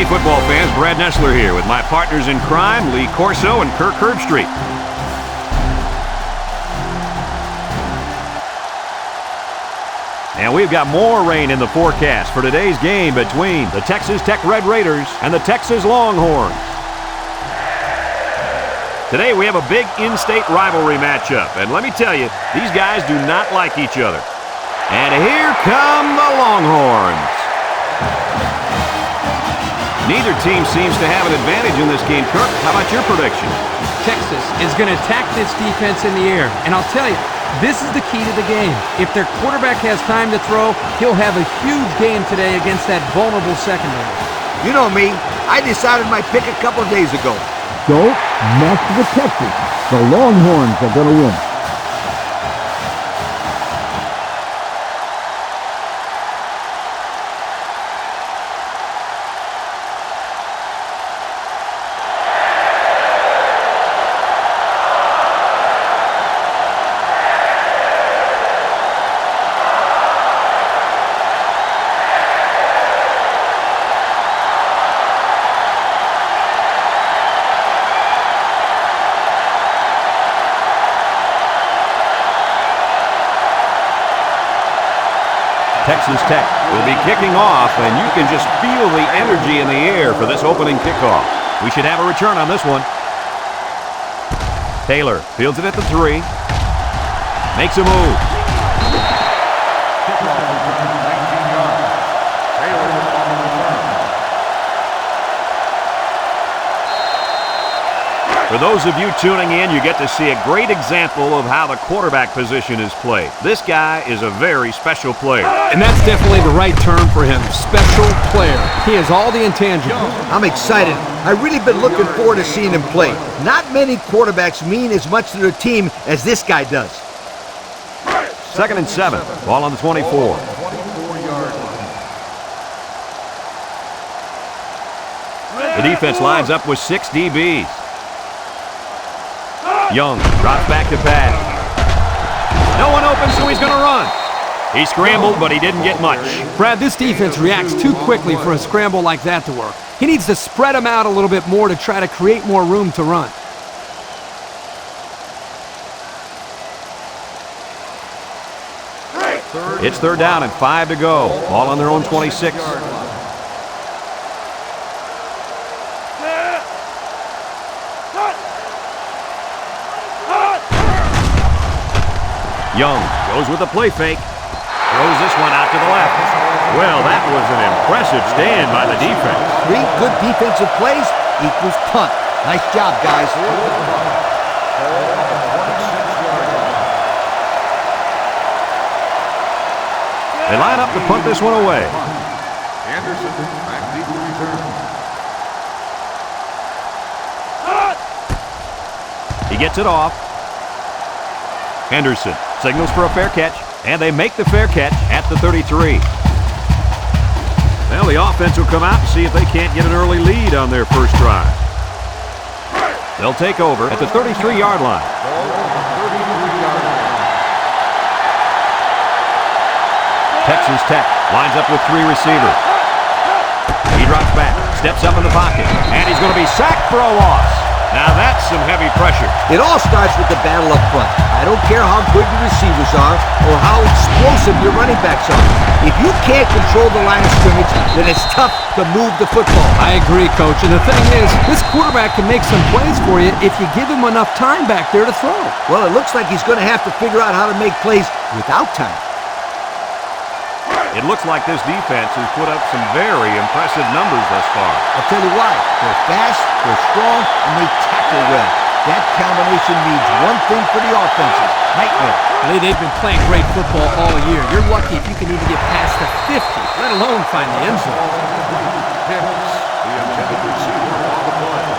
Hey, football fans, Brad Nessler here with my partners in crime, Lee Corso and Kirk Herbstreit. And we've got more rain in the forecast for today's game between the Texas Tech Red Raiders and the Texas Longhorns. Today we have a big in-state rivalry matchup, and let me tell you, these guys do not like each other. And here come the Longhorns. Neither team seems to have an advantage in this game. Kirk, how about your prediction? Texas is going to attack this defense in the air, and I'll tell you, this is the key to the game. If their quarterback has time to throw, he'll have a huge game today against that vulnerable secondary. You know me, I decided my pick a couple of days ago. Don't mess with Texas. The Longhorns are going to win. Texas Tech will be kicking off, and you can just feel the energy in the air for this opening kickoff. We should have a return on this one. Taylor fields it at the 3. Makes a move. For those of you tuning in, you get to see a great example of how the quarterback position is played. This guy is a very special player. And that's definitely the right term for him, special player. He has all the intangibles. I'm excited. I've really been looking forward to seeing him play. Not many quarterbacks mean as much to their team as this guy does. 2nd and 7. Ball on the 24. The defense lines up with 6 DBs. Young drops back to pass. No one open, so he's going to run. He scrambled, but he didn't get much. Brad, this defense reacts too quickly for a scramble like that to work. He needs to spread them out a little bit more to try to create more room to run. It's 3rd down and 5 to go. Ball on their own 26. Young goes with a play fake. Throws this one out to the left. Well, that was an impressive stand by the defense. 3 good defensive plays equals punt. Nice job, guys. They line up to punt this one away. Anderson back deep to return. He gets it off. Henderson signals for a fair catch, and they make the fair catch at the 33. Well, the offense will come out and see if they can't get an early lead on their first drive. They'll take over at the 33-yard line. Texas Tech lines up with 3 receivers. He drops back, steps up in the pocket, and he's going to be sacked for a loss. Now that's some heavy pressure. It all starts with the battle up front. I don't care how good your receivers are or how explosive your running backs are. If you can't control the line of scrimmage, then it's tough to move the football. I agree, Coach. And the thing is, this quarterback can make some plays for you if you give him enough time back there to throw. Well, it looks like he's going to have to figure out how to make plays without time. It looks like this defense has put up some very impressive numbers thus far. I'll tell you why. They're fast, they're strong, and they tackle well. That combination means one thing for the offenses: nightmare. Lee, they've been playing great football all year. You're lucky if you can even get past the 50, let alone find the end zone. Hicks, the intended receiver on the play.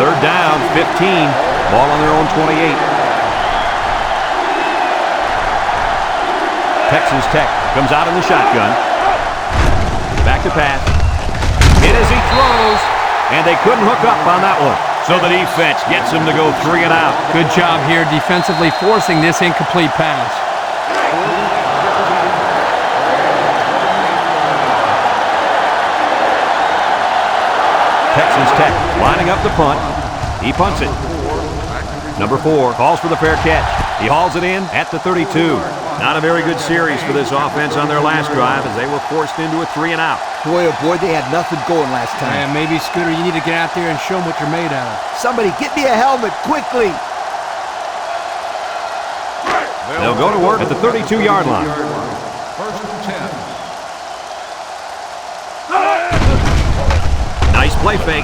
3rd down, 15. Ball on their own 28. Texas Tech comes out in the shotgun. Back to pass. Hit as he throws, and they couldn't hook up on that one. So the defense gets him to go 3 and out. Good job here defensively forcing this incomplete pass. Texas Tech lining up the punt. He punts it. Number 4 calls for the fair catch. He hauls it in at the 32. Not a very good series for this offense on their last drive as they were forced into a 3-and-out. Boy, oh boy, they had nothing going last time. Yeah, maybe, Scooter, you need to get out there and show them what you're made out of. Somebody get me a helmet, quickly. They'll go to work at the 32-yard line. First and 10. Nice play fake.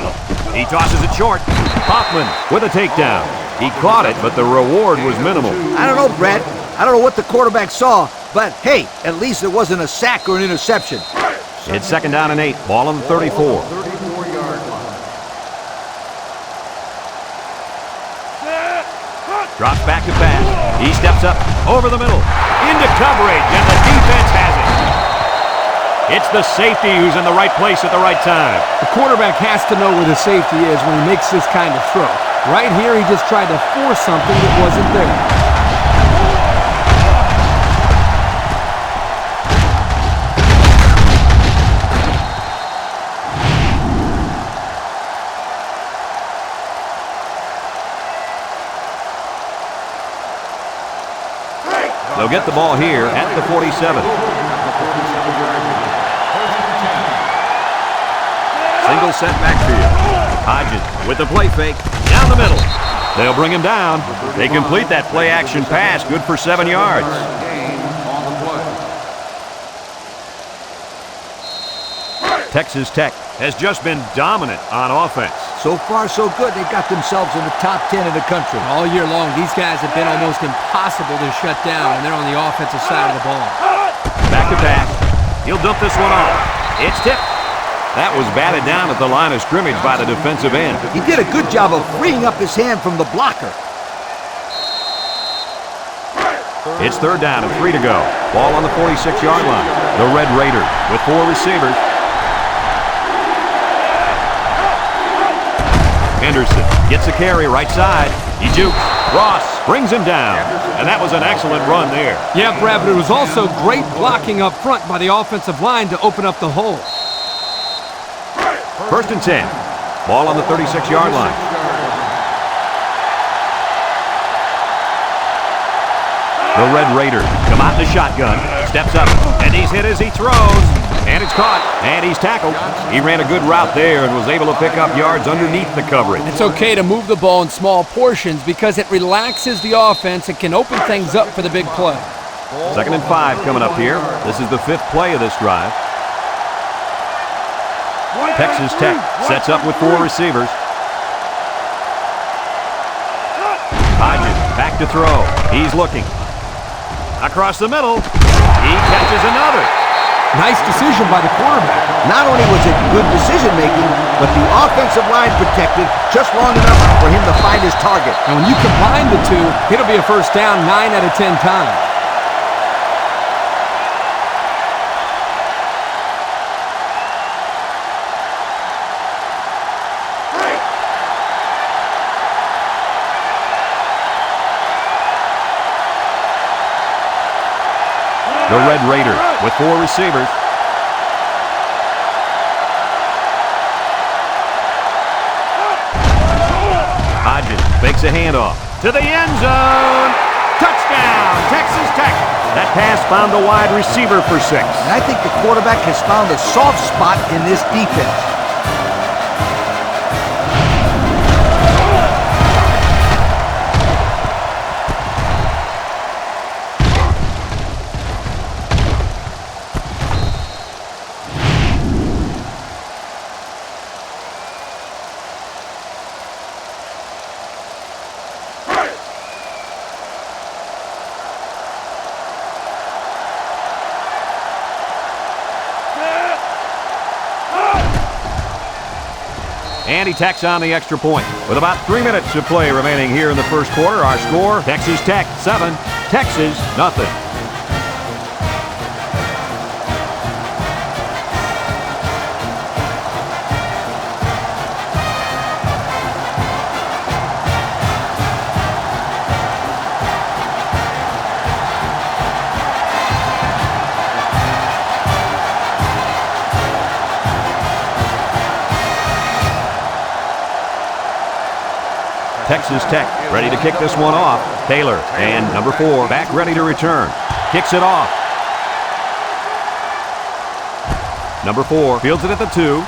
He tosses it short. Hoffman with a takedown. He caught it, but the reward was minimal. I don't know, Brett. I don't know what the quarterback saw, but hey, at least it wasn't a sack or an interception. It's 2nd down and 8. Ball on the 34. 34-yard line. Drops back to pass. He steps up over the middle. Into coverage, and the defense has it. It's the safety who's in the right place at the right time. The quarterback has to know where the safety is when he makes this kind of throw. Right here, he just tried to force something that wasn't there. They'll get the ball here at the 47. Single set backfield. Hodges with the play fake. Down the middle. They'll bring him down. They complete that play action pass. Good for 7 yards. Gain on the play. Texas Tech has just been dominant on offense. So far, so good. They've got themselves in the top 10 in the country. All year long, these guys have been almost impossible to shut down when they're on the offensive side of the ball. Back to pass. He'll dump this one off. It's tipped. That was batted down at the line of scrimmage by the defensive end. He did a good job of freeing up his hand from the blocker. It's 3rd down and 3 to go. Ball on the 46-yard line. The Red Raiders with 4 receivers. Henderson gets a carry right side. He jukes. Ross brings him down. And that was an excellent run there. Yeah, Brad, but it was also great blocking up front by the offensive line to open up the hole. 1st and 10. Ball on the 36-yard line. The Red Raiders come out in the shotgun. Steps up, and he's hit as he throws. And it's caught, and he's tackled. He ran a good route there and was able to pick up yards underneath the coverage. It's okay to move the ball in small portions because it relaxes the offense and can open things up for the big play. 2nd and 5 coming up here. This is the 5th play of this drive. Texas Tech sets up with 4 receivers. Hodges back to throw. He's looking. Across the middle. He catches another. Nice decision by the quarterback. Not only was it good decision-making, but the offensive line protected just long enough for him to find his target. And when you combine the two, it'll be a first down 9 out of 10 times. The Red Raiders with 4 receivers. Hodges fakes a handoff to the end zone. Touchdown, Texas Tech. That pass found a wide receiver for 6. And I think the quarterback has found a soft spot in this defense. And he tacks on the extra point. With about 3 minutes to play remaining here in the first quarter, our score, Texas Tech 7, Texas nothing. Texas Tech ready to kick this one off. Taylor and number 4 back ready to return. Kicks it off. Number 4 fields it at the 2.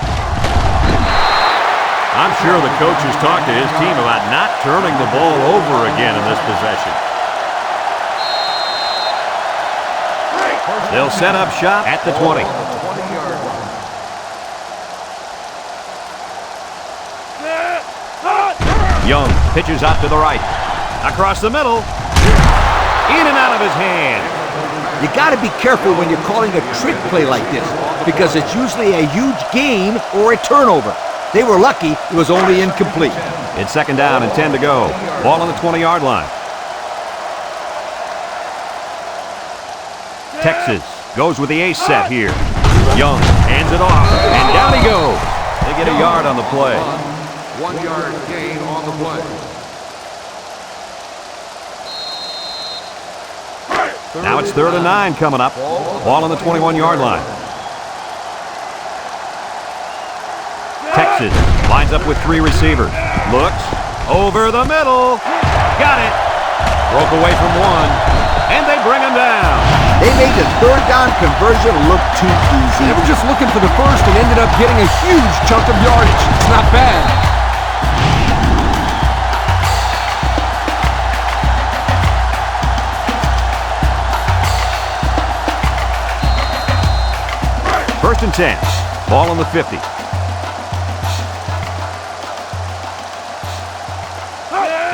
I'm sure the coach has talked to his team about not turning the ball over again in this possession. They'll set up shop at the 20. Young pitches out to the right. Across the middle. In and out of his hand. You got to be careful when you're calling a trick play like this because it's usually a huge gain or a turnover. They were lucky it was only incomplete. It's second down and 10 to go. Ball on the 20-yard line. Texas goes with the ace set here. Young hands it off, and down he goes. They get a yard on the play. 1 yard gain on the play. Now it's 3rd and 9 coming up. Ball on the 21-yard line. Texas lines up with 3 receivers. Looks over the middle. Got it. Broke away from 1, and they bring him down. They made the 3rd down conversion look too easy. They were just looking for the first and ended up getting a huge chunk of yardage. It's not bad. First and 10. Ball on the 50.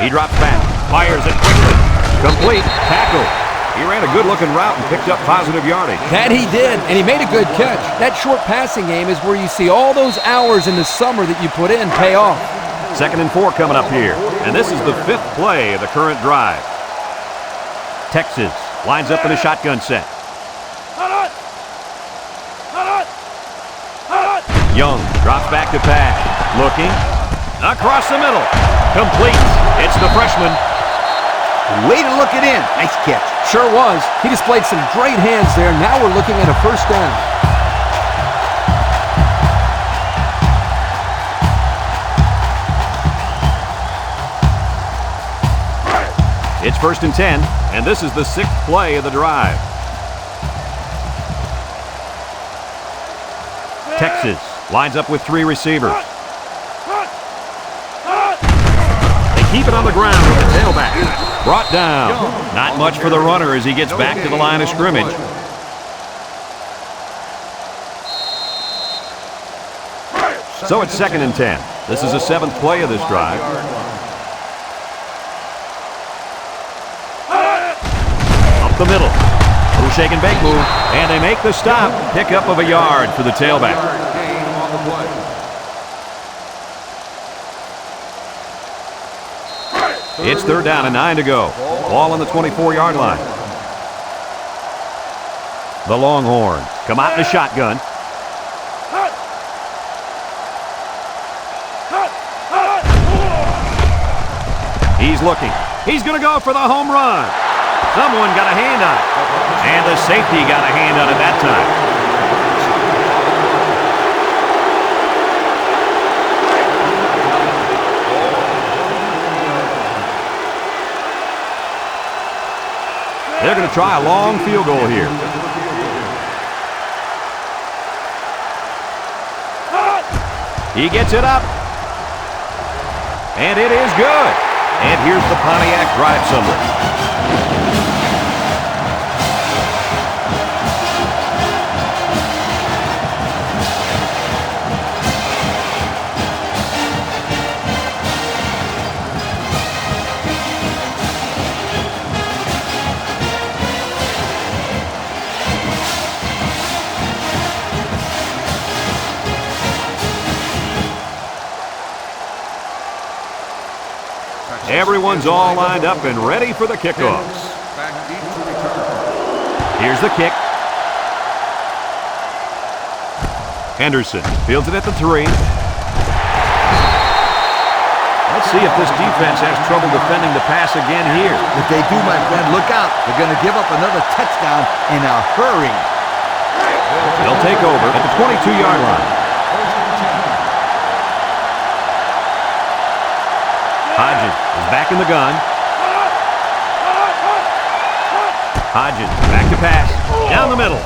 He drops back. Fires it quickly. Complete. Tackle. He ran a good-looking route and picked up positive yardage. That he did, and he made a good catch. That short passing game is where you see all those hours in the summer that you put in pay off. 2nd and 4 coming up here. And this is the 5th play of the current drive. Texas lines up in a shotgun set. Young drops back to pass. Looking. Across the middle. Complete. It's the freshman. Way to look it in. Nice catch. Sure was. He displayed some great hands there. Now we're looking at a first down. It's 1st and 10, and this is the 6th play of the drive. Texas lines up with 3 receivers. They keep it on the ground with the tailback. Brought down. Not much for the runner as he gets back to the line of scrimmage. So it's 2nd and 10. This is the 7th play of this drive. Up the middle. Little shake and bake move. And they make the stop. Pickup of a yard for the tailback. It's 3rd down and 9 to go. Ball on the 24-yard line. The Longhorns come out in a shotgun. He's looking. He's going to go for the home run. Someone got a hand on it. And the safety got a hand on it that time. They're going to try a long field goal here. He gets it up. And it is good. And here's the Pontiac drive summary. Everyone's all lined up and ready for the kickoff. Here's the kick. Henderson fields it at the 3. Let's see if this defense has trouble defending the pass again here. If they do, my friend, look out. They're going to give up another touchdown in a hurry. They'll take over at the 22-yard line. Hodges is back in the gun. Hodges back to pass. Down the middle.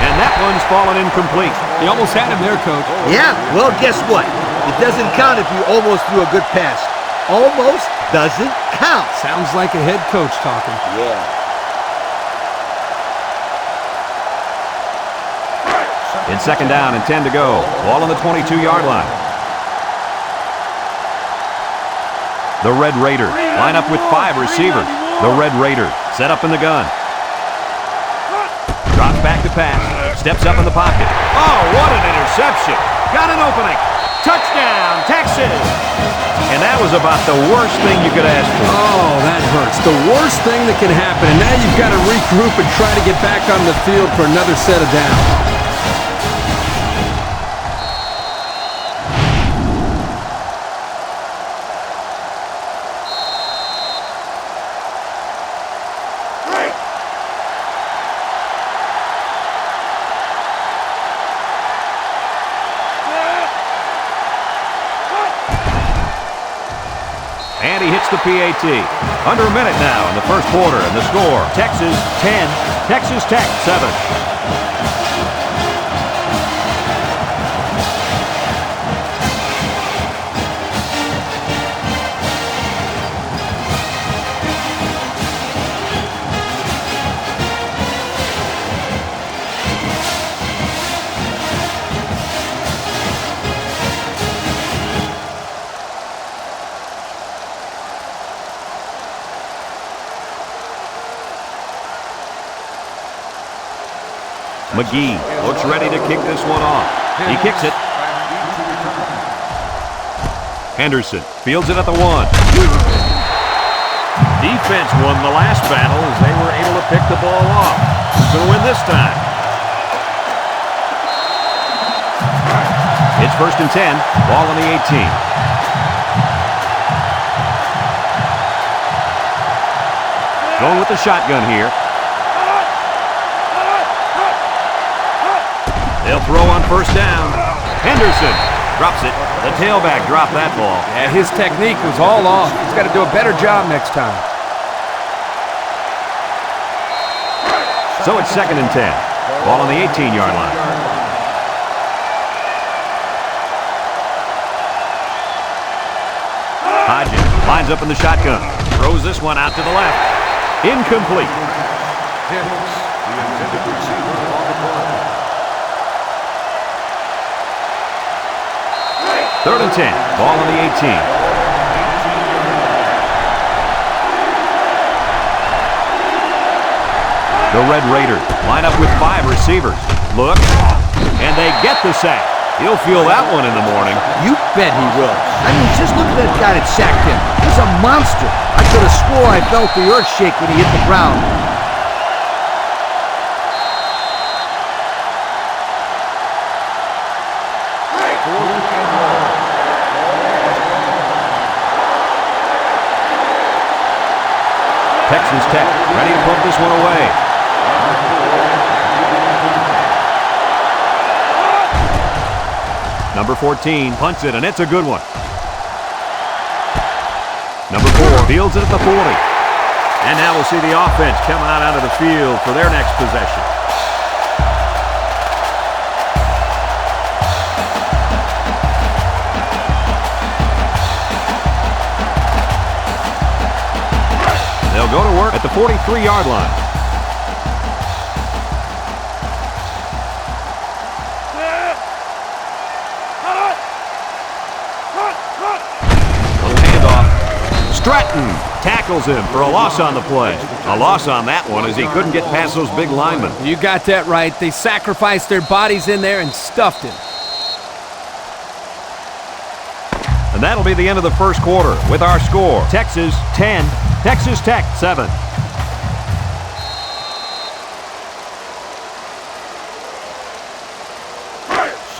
And that one's fallen incomplete. He almost had him there, Coach. Yeah, well, guess what? It doesn't count if you almost threw a good pass. Almost doesn't count. Sounds like a head coach talking. Yeah. It's second down and 10 to go. Ball on the 22-yard line. The Red Raiders line up with 5 receivers. The Red Raiders set up in the gun. Drops back to pass. Steps up in the pocket. Oh, what an interception. Got an opening. Touchdown, Texas. And that was about the worst thing you could ask for. Oh, that hurts. The worst thing that can happen. And now you've got to regroup and try to get back on the field for another set of downs. And he hits the PAT. Under a minute now in the first quarter, and the score, Texas 10, Texas Tech 7. McGee looks ready to kick this one off. He kicks it. Henderson fields it at the 1. Defense won the last battle as they were able to pick the ball off. Who's going to win this time? It's first and 10. Ball on the 18. Going with the shotgun here. They'll throw on first down. Henderson drops it. The tailback dropped that ball. Yeah, his technique was all off. He's got to do a better job next time. So it's second and 10. Ball on the 18-yard line. Hodges lines up in the shotgun. Throws this one out to the left. Incomplete. Hits the intended receiver on the play. Third and 10. Ball on the 18. The Red Raiders line up with 5 receivers. Look, and they get the sack. He'll feel that one in the morning. You bet he will. I mean, just look at that guy that sacked him. He's a monster. I could have swore I felt the earth shake when he hit the ground. Texas Tech ready to put this one away. Number 14 punts it, and it's a good one. Number 4 fields it at the 40. And now we'll see the offense coming out onto the field for their next possession. They'll go to work at the 43-yard line. Little handoff. Stratton tackles him for a loss on the play. A loss on that one as he couldn't get past those big linemen. You got that right. They sacrificed their bodies in there and stuffed him. And that'll be the end of the first quarter with our score. Texas 10, Texas Tech 7.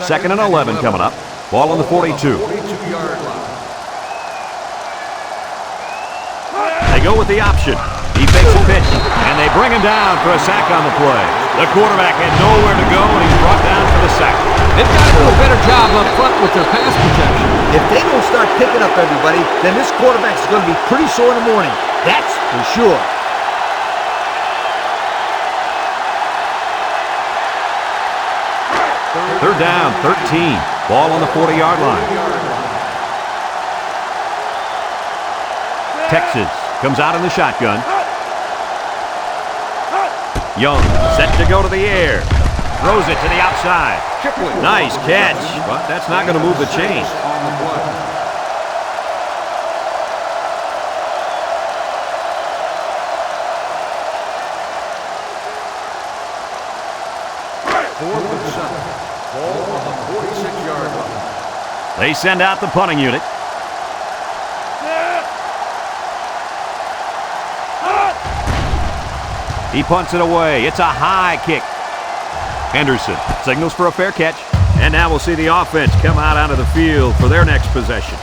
Second and 11 coming up. Ball on the 42. 42-yard line. They go with the option. He fakes a pitch, and they they bring him down for a sack on the play. The quarterback had nowhere to go, and he's brought down for the sack. They've got to do a better job up front with their pass protection. If they don't start picking up everybody, then this quarterback's going to be pretty sore in the morning. That's for sure. Third down, 13. Ball on the 40-yard line. Texas comes out in the shotgun. Young set to go to the air. Throws it to the outside. Nice catch, but that's not going to move the chain. Fourth and 7. Ball on the 46-yard line. They send out the punting unit. He punts it away. It's a high kick. Henderson signals for a fair catch. And now we'll see the offense come out onto the field for their next possession.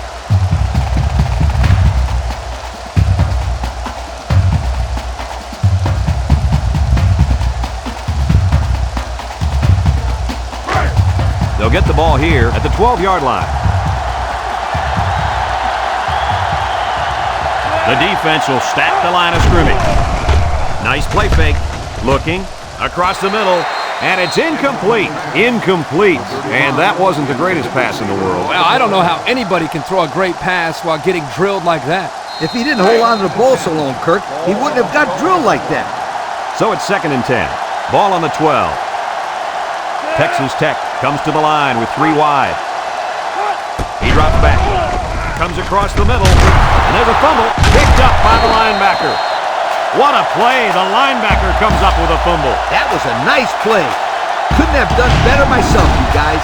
They'll get the ball here at the 12-yard line. The defense will stack the line of scrimmage. Nice play fake. Looking across the middle. And it's incomplete. Incomplete. And that wasn't the greatest pass in the world. Well, I don't know how anybody can throw a great pass while getting drilled like that. If he didn't hold on to the ball so long, Kirk, he wouldn't have got drilled like that. So it's 2nd and 10. Ball on the 12. Texas Tech comes to the line with 3 wide. He drops back. Comes across the middle. And there's a fumble. Picked up by the linebacker. What a play. The linebacker comes up with a fumble. That was a nice play. Couldn't have done better myself, you guys.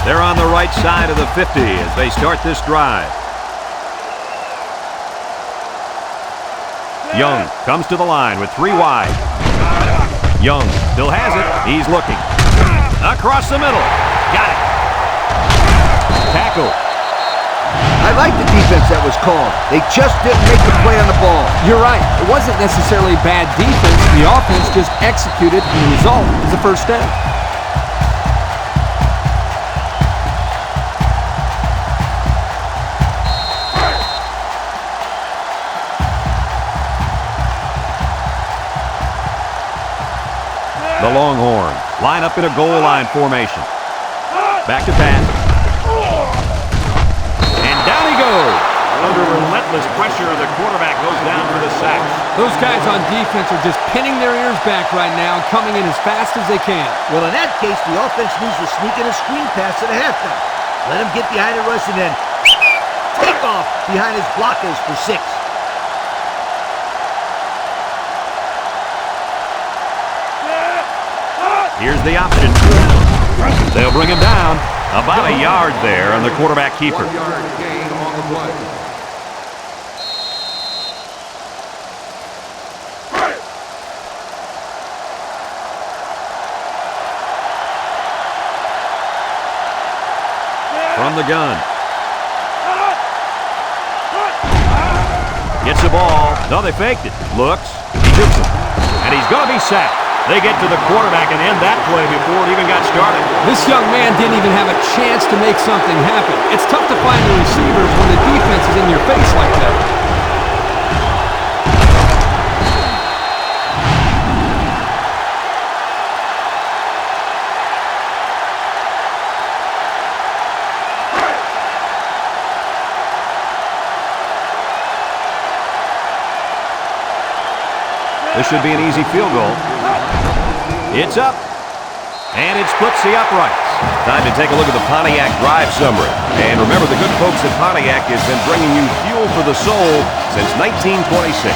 They're on the right side of the 50 as they start this drive. Young comes to the line with 3 wide. Young still has it. He's looking. Across the middle. Got it. Tackle. I like the defense that was called. They just didn't make the play on the ball. You're right. It wasn't necessarily bad defense. The offense just executed, and the result is a first down. The Longhorns line up in a goal line formation. Back to pass. And down he goes. Under relentless pressure, the quarterback goes down for the sack. Those guys on defense are just pinning their ears back right now and coming in as fast as they can. Well, in that case, the offense needs to sneak in a screen pass at the halftime. Let him get behind the rush and then take off behind his blockers for 6. Here's the option. They'll bring him down about a yard there on the quarterback keeper. 1-yard gain on the play. From the gun. Gets the ball. No, they faked it. Looks. He shoots it. And he's going to be sacked. They get to the quarterback and end that play before it even got started. This young man didn't even have a chance to make something happen. It's tough to find the receivers when the defense is in your face like that. This should be an easy field goal. It's up, and it splits the uprights. Time to take a look at the Pontiac drive summary. And remember, the good folks at Pontiac has been bringing you fuel for the soul since 1926.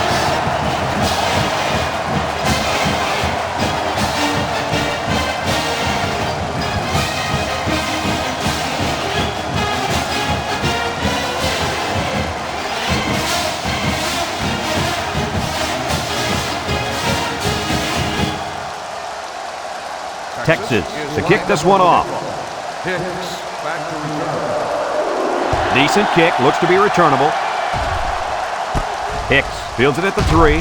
Texas to kick this one off. Hicks back to return. Decent kick, looks to be returnable. Hicks fields it at the 3.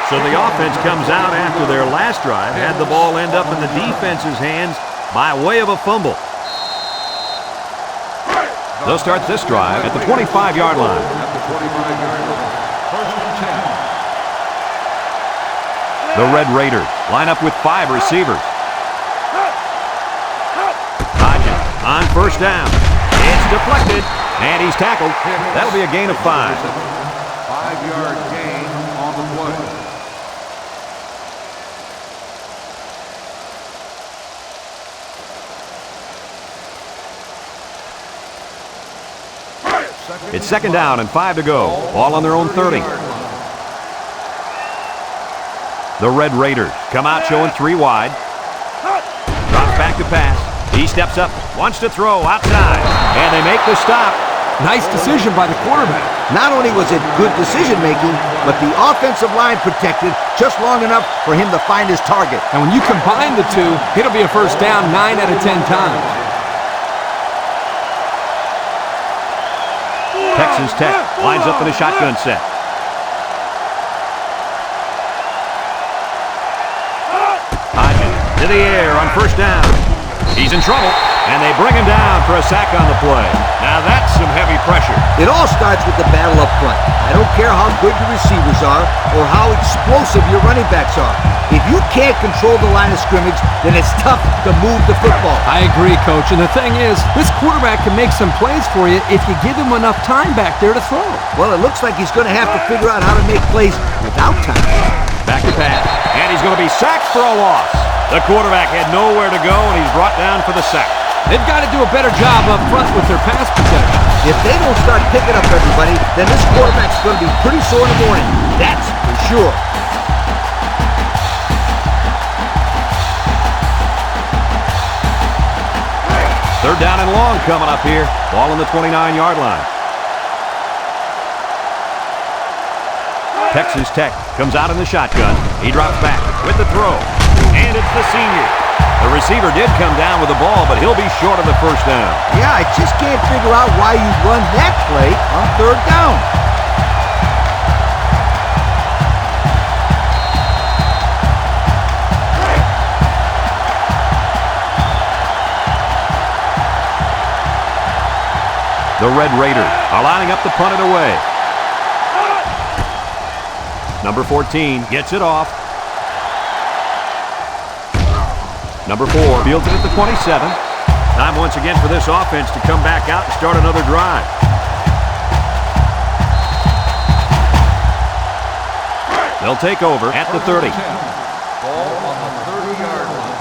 So the offense comes out after their last drive, had the ball end up in the defense's hands by way of a fumble. They'll start this drive at the 25-yard line. At the 25-yard line. First and 10. The Red Raiders line up with 5 receivers. Hodgins on first down. It's deflected, and he's tackled. That'll be a gain of 5. 5-yard gain on the play. It's second down and 5 to go. Ball on their own 30. The Red Raiders come out showing 3 wide. Drops back to pass. He steps up, wants to throw outside, and they make the stop. Nice decision by the quarterback. Not only was it good decision-making, but the offensive line protected just long enough for him to find his target. And when you combine the two, it'll be a first down 9 out of 10 times. Texas Tech lines up in a shotgun set. Hodgins to the air on first down. He's in trouble, and they bring him down for a sack on the play. Now that's some heavy pressure. It all starts with the battle up front. I don't care how good your receivers are or how explosive your running backs are. If you can't control the line of scrimmage, then it's tough to move the football. I agree, Coach. And the thing is, this quarterback can make some plays for you if you give him enough time back there to throw. Well, it looks like he's going to have to figure out how to make plays without time. Back to pass, and he's going to be sacked for a loss. The quarterback had nowhere to go, and he's brought down for the sack. They've got to do a better job up front with their pass protection. If they don't start picking up everybody, then this quarterback's going to be pretty sore in the morning. That's for sure. Third down and long coming up here. Ball on the 29-yard line. Texas Tech comes out in the shotgun. He drops back with the throw. And it's the senior. The receiver did come down with the ball, but he'll be short of the first down. Yeah, I just can't figure out why you run that play on third down. The Red Raiders are lining up to punt it away. Number 14 gets it off. Number 4 fields it at the 27. Time once again for this offense to come back out and start another drive. They'll take over at the 30. Ball on the 30-yard line.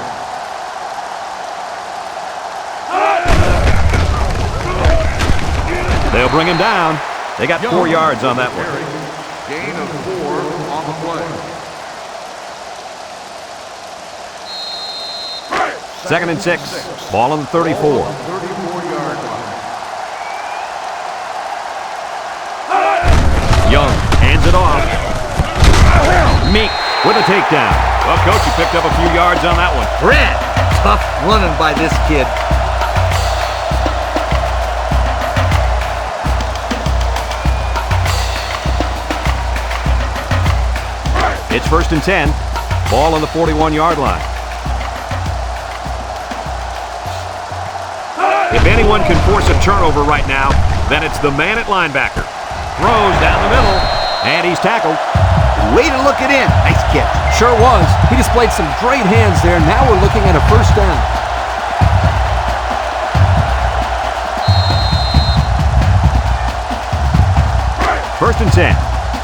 They'll bring him down. They got 4 yards on that one. Gain of 4 on the play. Second and 6. Ball on the 34. 34-yard line. Young hands it off. Meek with a takedown. Well, Coach, he picked up a few yards on that one. Brad, tough running by this kid. It's first and 10. Ball on the 41-yard line. If anyone can force a turnover right now, then it's the man at linebacker. Throws down the middle, and he's tackled. Way to look it in. Nice catch. Sure was. He displayed some great hands there. Now we're looking at a first down. First and 10.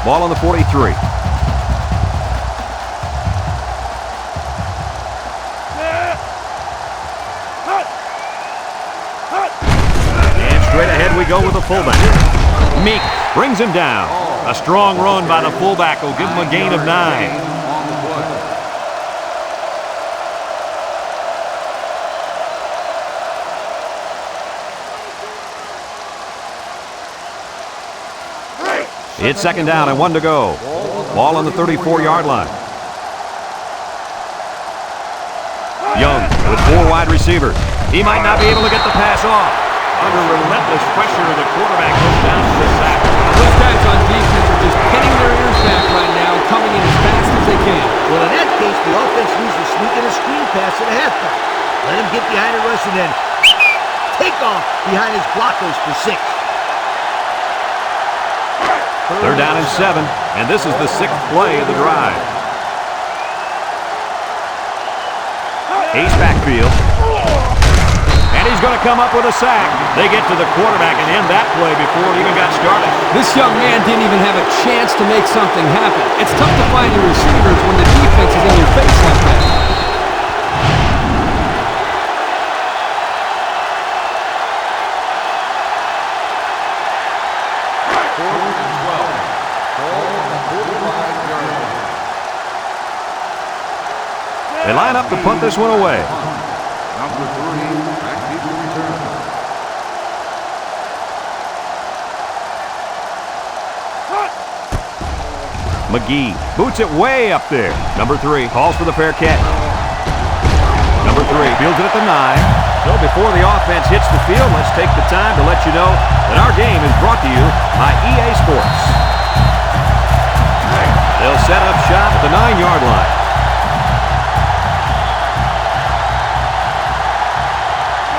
Ball on the 43. Straight ahead we go with the fullback. Meek brings him down. A strong run by the fullback will give him a gain of 9. On the play. It's second down and 1 to go. Ball on the 34-yard line. with 4 wide receivers. He might not be able to get the pass off. Under relentless pressure, the quarterback goes down for the sack. Those guys on defense are just pinning their ears back right now, coming in as fast as they can. Well, in that case, the offense needs to sneak in a screen pass at the halfback. Let him get behind the rush and then take off behind his blockers for 6. 3rd down and 7, and this is the 6th play of the drive. Ace backfield. And he's going to come up with a sack. They get to the quarterback and end that play before it even got started. This young man didn't even have a chance to make something happen. It's tough to find your receivers when the defense is in your face like that. They line up to punt this one away. Number 3, back deep to return. McGee boots it way up there. Number 3 calls for the fair catch. Number 3 fields it at the 9. So before the offense hits the field, let's take the time to let you know that our game is brought to you by EA Sports. They'll set up shop at the 9-yard line.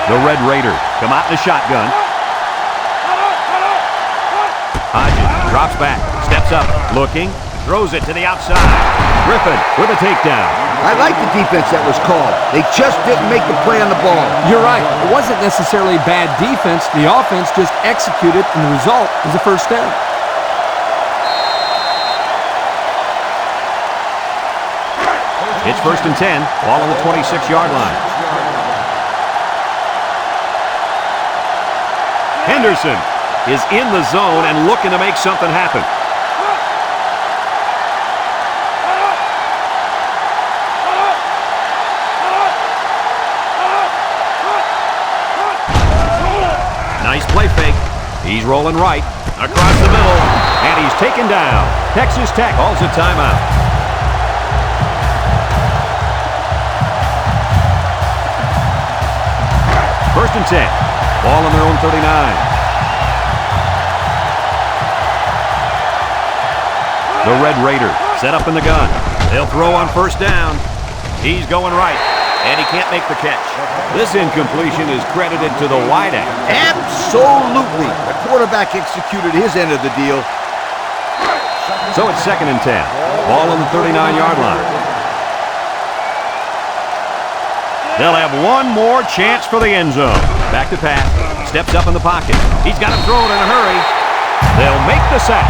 The Red Raiders come out in the shotgun. Hodges drops back, steps up, looking, throws it to the outside. Griffin with a takedown. I like the defense that was called. They just didn't make the play on the ball. You're right. It wasn't necessarily bad defense. The offense just executed, and the result is a first down. It's 1st and 10, ball on the 26-yard line. Henderson is in the zone and looking to make something happen. Nice play fake. He's rolling right, across the middle, and he's taken down. Texas Tech calls a timeout. First and 10. Ball on their own 39. The Red Raiders set up in the gun. They'll throw on 1st down. He's going right, and he can't make the catch. This incompletion is credited to the wideout. Absolutely. The quarterback executed his end of the deal. So it's 2nd and 10. Ball on the 39-yard line. They'll have one more chance for the end zone. Back to pass. Steps up in the pocket. He's got to throw it in a hurry. They'll make the sack.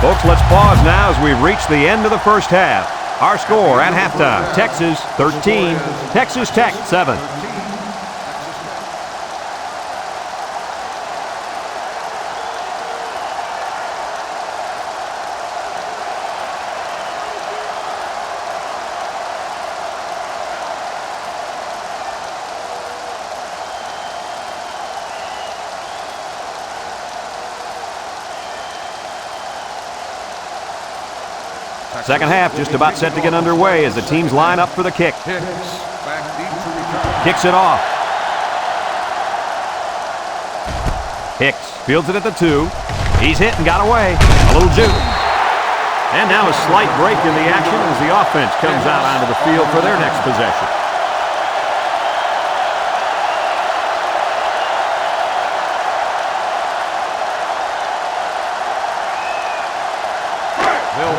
Folks, let's pause now as we've reached the end of the first half. Our score at halftime, Texas 13, Texas Tech 7. Second half just about set to get underway as the teams line up for the kick. Hicks, back deep to return. Kicks it off. Hicks fields it at the 2. He's hit and got away. A little juke. And now a slight break in the action as the offense comes out onto the field for their next possession.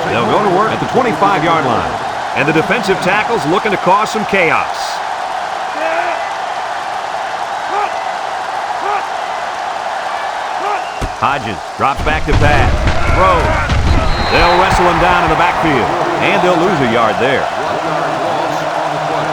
They'll go to work at the 25-yard line. And the defensive tackle's looking to cause some chaos. Hodges drops back to pass. Throws. They'll wrestle him down in the backfield. And they'll lose a yard there. 1-yard loss on the play.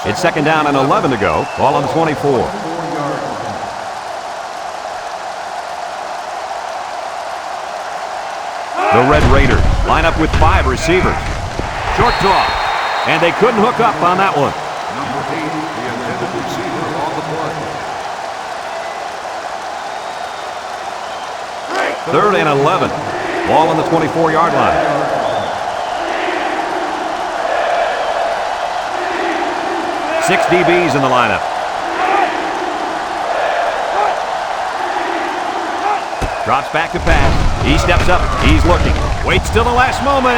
It's second down and 11 to go. Ball on the 24. 4-yard line. The Red Raiders line up with 5 receivers. Short toss. And they couldn't hook up on that one. Number 8, the intended receiver on the play. 3rd and 11. Ball on the 24-yard line. Six DBs in the lineup. Drops back to pass. He steps up. He's looking. Waits till the last moment.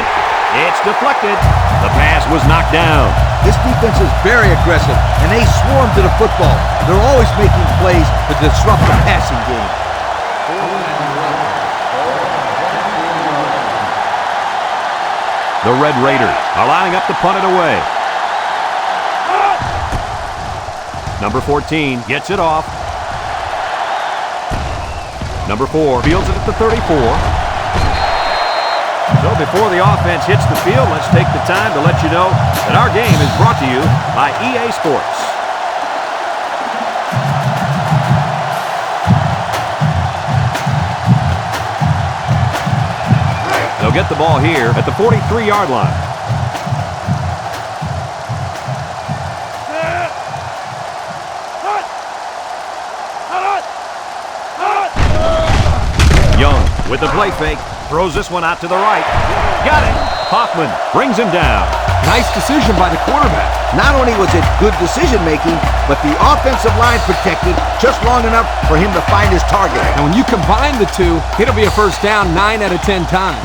It's deflected. The pass was knocked down. This defense is very aggressive, and they swarm to the football. They're always making plays to disrupt the passing game. The Red Raiders are lining up to punt it away. Number 14 gets it off. Number 4 fields it at the 34. So before the offense hits the field, let's take the time to let you know that our game is brought to you by EA Sports. They'll get the ball here at the 43-yard line. Young with the play fake. Throws this one out to the right. Got it. Hoffman brings him down. Nice decision by the quarterback. Not only was it good decision-making, but the offensive line protected just long enough for him to find his target. And when you combine the two, it'll be a first down 9 out of 10 times.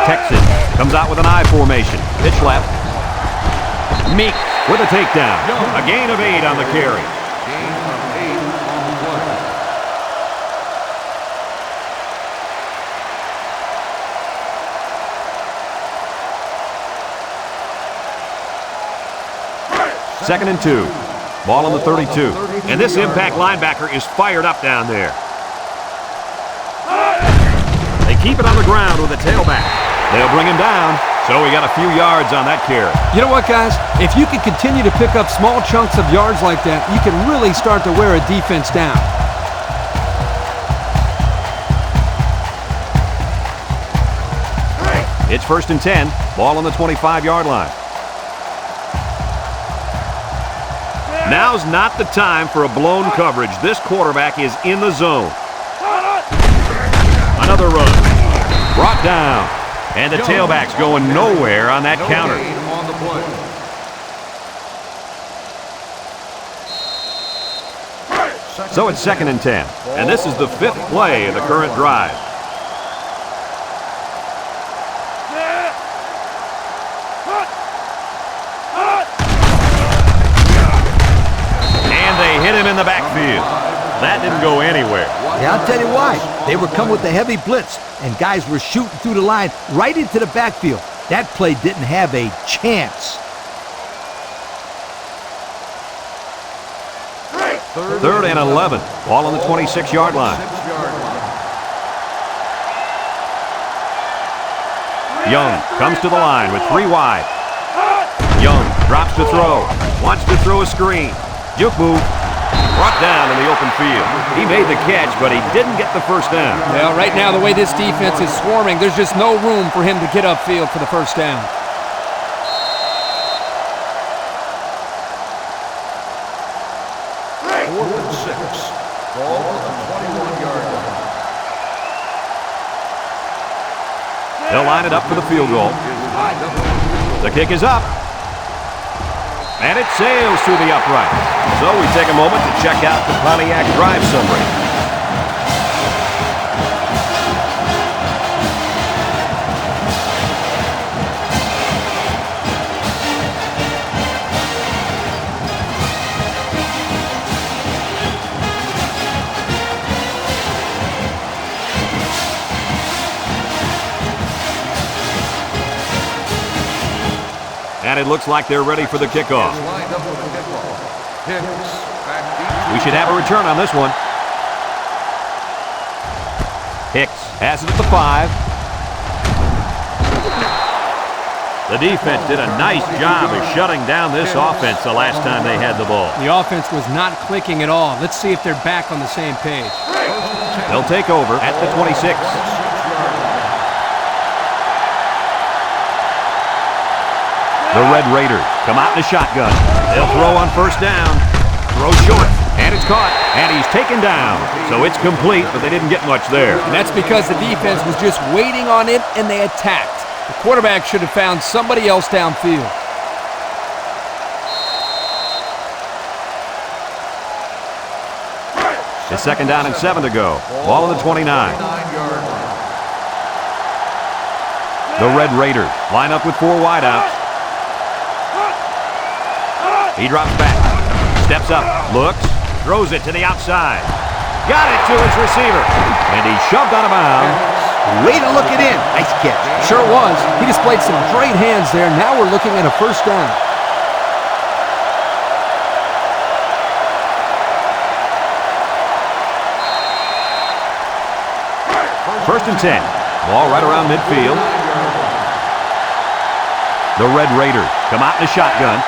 Texas comes out with an I formation. Pitch left. Meek with a takedown. A gain of 8 on the carry. Gain of 8 on the play. Second and 2. Ball on the 32. And this impact linebacker is fired up down there. They keep it on the ground with a tailback. They'll bring him down. So we got a few yards on that carry. You know what, guys? If you can continue to pick up small chunks of yards like that, you can really start to wear a defense down. It's 1st and 10. Ball on the 25-yard line. Now's not the time for a blown coverage. This quarterback is in the zone. Another run. Brought down. And the tailback's going nowhere on that counter. No gain on the play. So it's 2nd and 10. And this is the 5th play of the current drive. And they hit him in the backfield. That didn't go anywhere. Yeah, I'll tell you why. They were coming with a heavy blitz, and guys were shooting through the line right into the backfield. That play didn't have a chance. 3rd and 11. Ball on the 26-yard line. 6-yard line. Young comes to the line with 3 wide. Young drops to throw. Wants to throw a screen. Juke move. Brought down in the open field. He made the catch, but he didn't get the first down. Well, right now, the way this defense is swarming, there's just no room for him to get upfield for the first down. Fourth and 6. Ball on the 21-yard line. They'll line it up for the field goal. The kick is up. And it sails through the upright. So we take a moment to check out the Pontiac drive summary. And it looks like they're ready for the kickoff. Lined up for the kickoff. Hicks back deep. We should have a return on this one. Hicks has it at the 5. The defense did a nice job of shutting down this offense the last time they had the ball. The offense was not clicking at all. Let's see if they're back on the same page. They'll take over at the 26. The Red Raiders come out in a shotgun. They'll throw on first down. Throw short, and it's caught, and he's taken down. So it's complete, but they didn't get much there. And that's because the defense was just waiting on it, and they attacked. The quarterback should have found somebody else downfield. It's 2nd down and 7 to go. Ball on the 29. The Red Raiders line up with 4 wideouts. He drops back, steps up, looks, throws it to the outside. Got it to his receiver, and he shoved out of bounds. Way to look it in. Nice catch. Sure was. He displayed some great hands there. Now we're looking at a first down. First and 10. Ball right around midfield. The Red Raiders come out in a shotgun.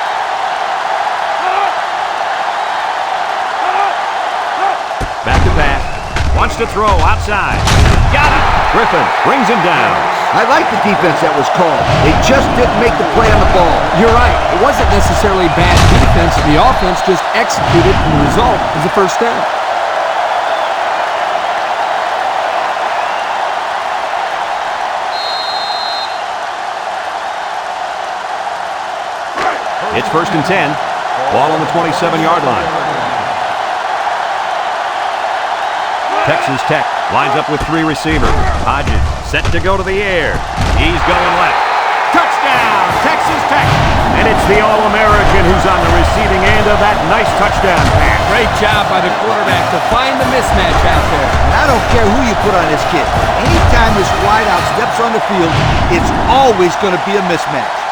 Back to pass. Wants to throw outside. Got it. Griffin brings him down. I like the defense that was called. They just didn't make the play on the ball. You're right. It wasn't necessarily bad defense. The offense just executed, and the result is a first down. It's 1st and 10. Ball on the 27-yard line. Texas Tech lines up with 3 receivers. Hodges set to go to the air. He's going left. Touchdown, Texas Tech! And it's the All-American who's on the receiving end of that nice touchdown pass. Great job by the quarterback to find the mismatch out there. And I don't care who you put on this kid. Anytime this wideout steps on the field, it's always going to be a mismatch.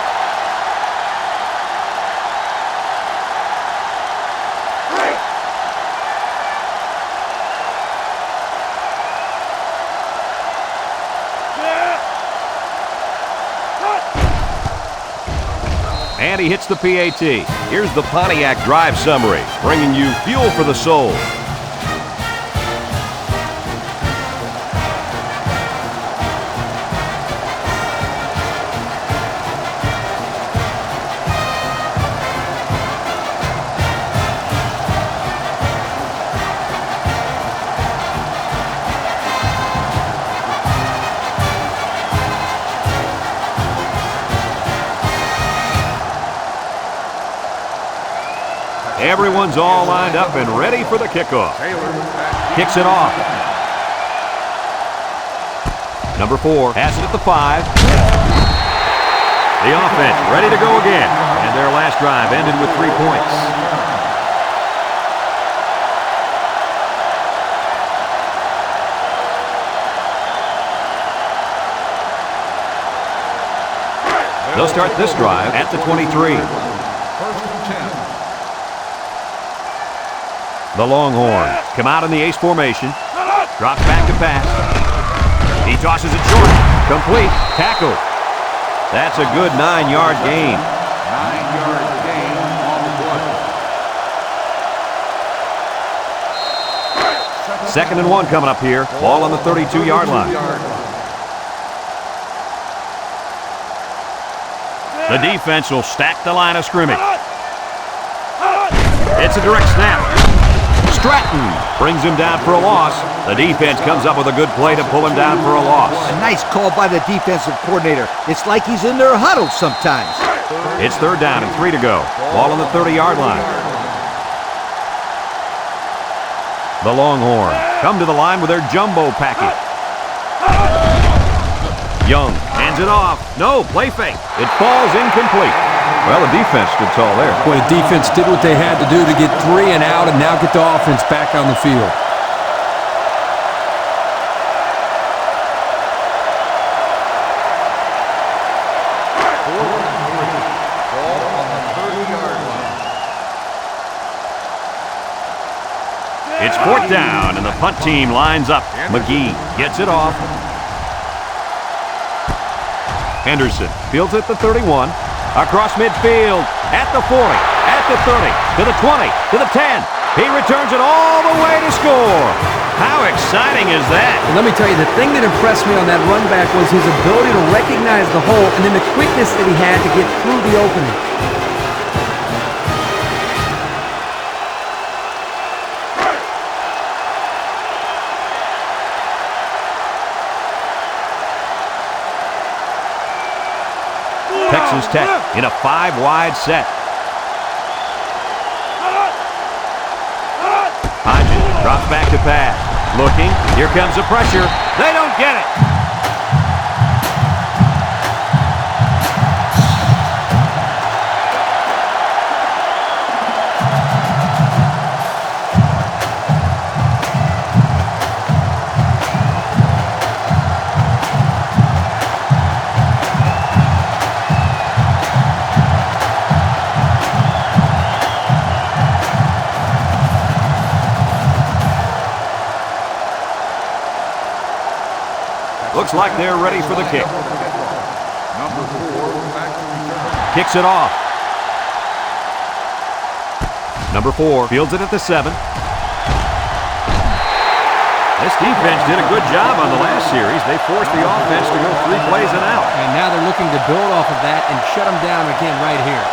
And he hits the PAT. Here's the Pontiac drive summary, bringing you fuel for the soul. Everyone's all lined up and ready for the kickoff. Kicks it off. Number 4 has it at the 5. The offense ready to go again. And their last drive ended with 3 points. They'll start this drive at the 23. The Longhorns come out in the ace formation. Drops back to pass. He tosses it short. Complete. Tackle. That's a good 9-yard gain. 9-yard gain on the play. 2nd and 1 coming up here. Ball on the 32-yard line. The defense will stack the line of scrimmage. It's a direct snap. Stratton brings him down for a loss. The defense comes up with a good play to pull him down for a loss. A nice call by the defensive coordinator. It's like he's in their huddle sometimes. It's 3rd down and 3 to go. Ball on the 30-yard line. The Longhorns come to the line with their jumbo package. Young hands it off. No, play fake. It falls incomplete. Well, the defense stood tall there. Boy, the defense did what they had to do to get 3 and out and now get the offense back on the field. Ball on the 30-yard line. It's 4th down, and the punt team lines up. McGee gets it off. Henderson fields at the 31. Across midfield, at the 40, at the 30, to the 20, to the 10. He returns it all the way to score. How exciting is that? And let me tell you, the thing that impressed me on that run back was his ability to recognize the hole and then the quickness that he had to get through the opening. Texas Tech in a 5-wide set. Hodges drops back to pass. Looking. Here comes the pressure. They don't get it. Looks like they're ready for the kick. Number 4, back to return. Kicks it off. Number 4 fields it at the 7. This defense did a good job on the last series. They forced the offense to go 3 plays and out. And now they're looking to build off of that and shut them down again right here.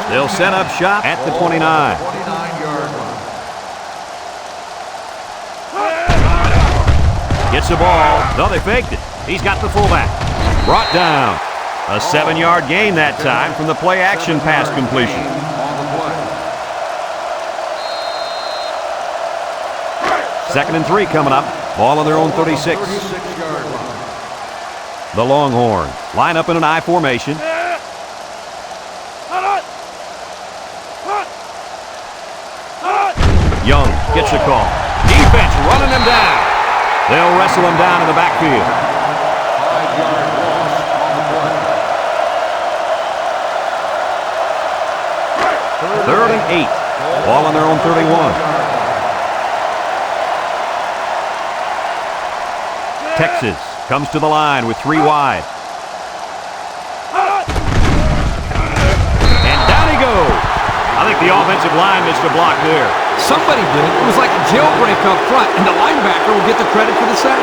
They'll set up shop at the 29. 29-yard line. Gets the ball. No, they faked it. He's got the fullback. Brought down. A 7-yard gain that time from the play-action pass completion. On the play. 2nd and 3 coming up. Ball on their own 36. 36-yard line. The Longhorns line up in an I formation. Young gets the call. Defense running him down. They'll wrestle him down in the backfield. 5-yard loss on the play. 3rd and 8. Ball on their own 31. Texas comes to the line with 3 wide. And down he goes. I think the offensive line missed a block there. Somebody did. It was like a jailbreak up front, and the linebacker will get the credit for the sack.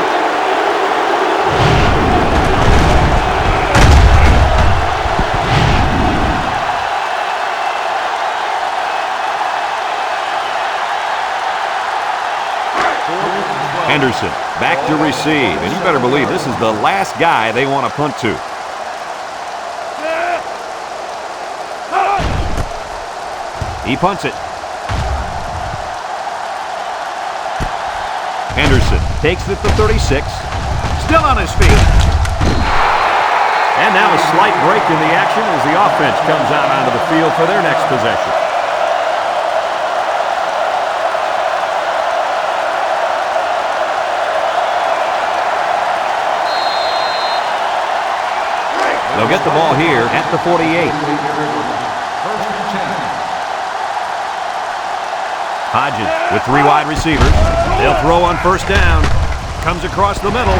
Henderson back to receive. And you better believe this is the last guy they want to punt to. He punts it. Henderson takes it to 36. Still on his feet. And now a slight break in the action as the offense comes out onto the field for their next possession. They'll get the ball here at the 48. 1st and 10. Hodges with 3 wide receivers. They'll throw on 1st down. Comes across the middle.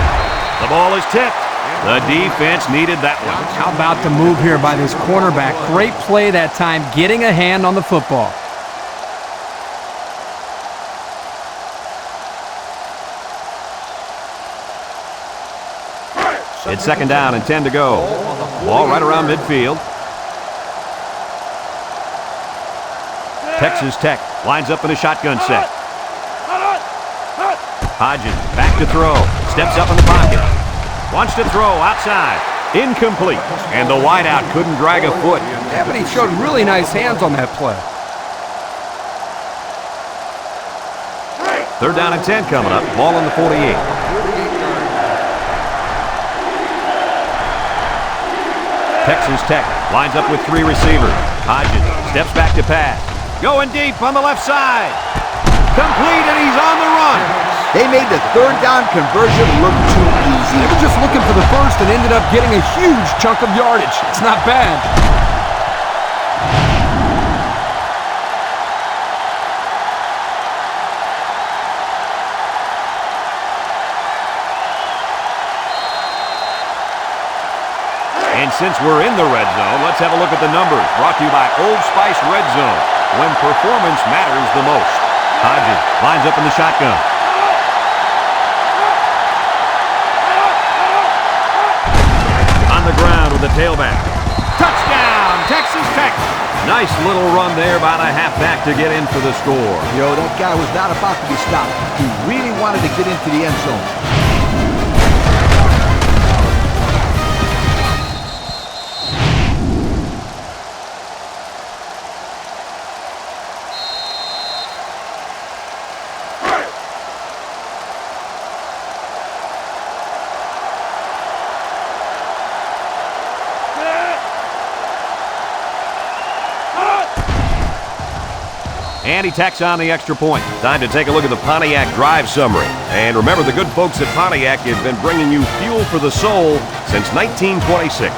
The ball is tipped. The defense needed that one. How about the move here by this cornerback? Great play that time, getting a hand on the football. It's 2nd down and 10 to go. Ball right around midfield. Texas Tech lines up in a shotgun set. Hodges back to throw. Steps up in the pocket. Wants to throw outside. Incomplete. And the wideout couldn't drag a foot. Yeah, but he showed really nice hands on that play. 3rd down and 10 coming up. Ball on the 48. Texas Tech lines up with 3 receivers. Hodges steps back to pass. Going deep on the left side. Complete, and he's on the run. They made the 3rd down conversion look too easy. They were just looking for the first and ended up getting a huge chunk of yardage. It's not bad. And And since we're in the red zone, let's have a look at the numbers. Brought to you by Old Spice Red Zone, when performance matters the most. Hodges lines up in the shotgun. On the ground with the tailback. Touchdown, Texas Tech. Nice little run there by the halfback to get in for the score. Yo, that guy was not about to be stopped. He really wanted to get into the end zone. And he tacks on the extra point. Time to take a look at the Pontiac drive summary. And remember, the good folks at Pontiac have been bringing you fuel for the soul since 1926.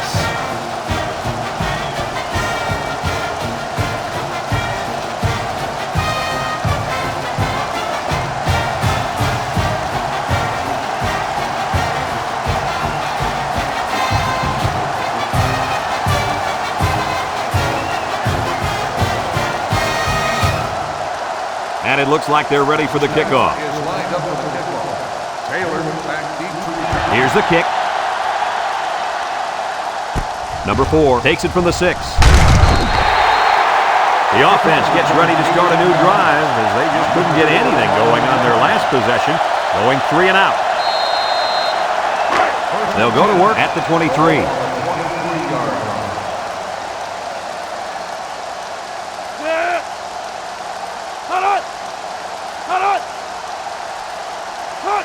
And it looks like they're ready for the kickoff. Here's the kick. Number 4 takes it from the 6. The offense gets ready to start a new drive as they just couldn't get anything going on their last possession, going 3 and out. They'll go to work at the 23.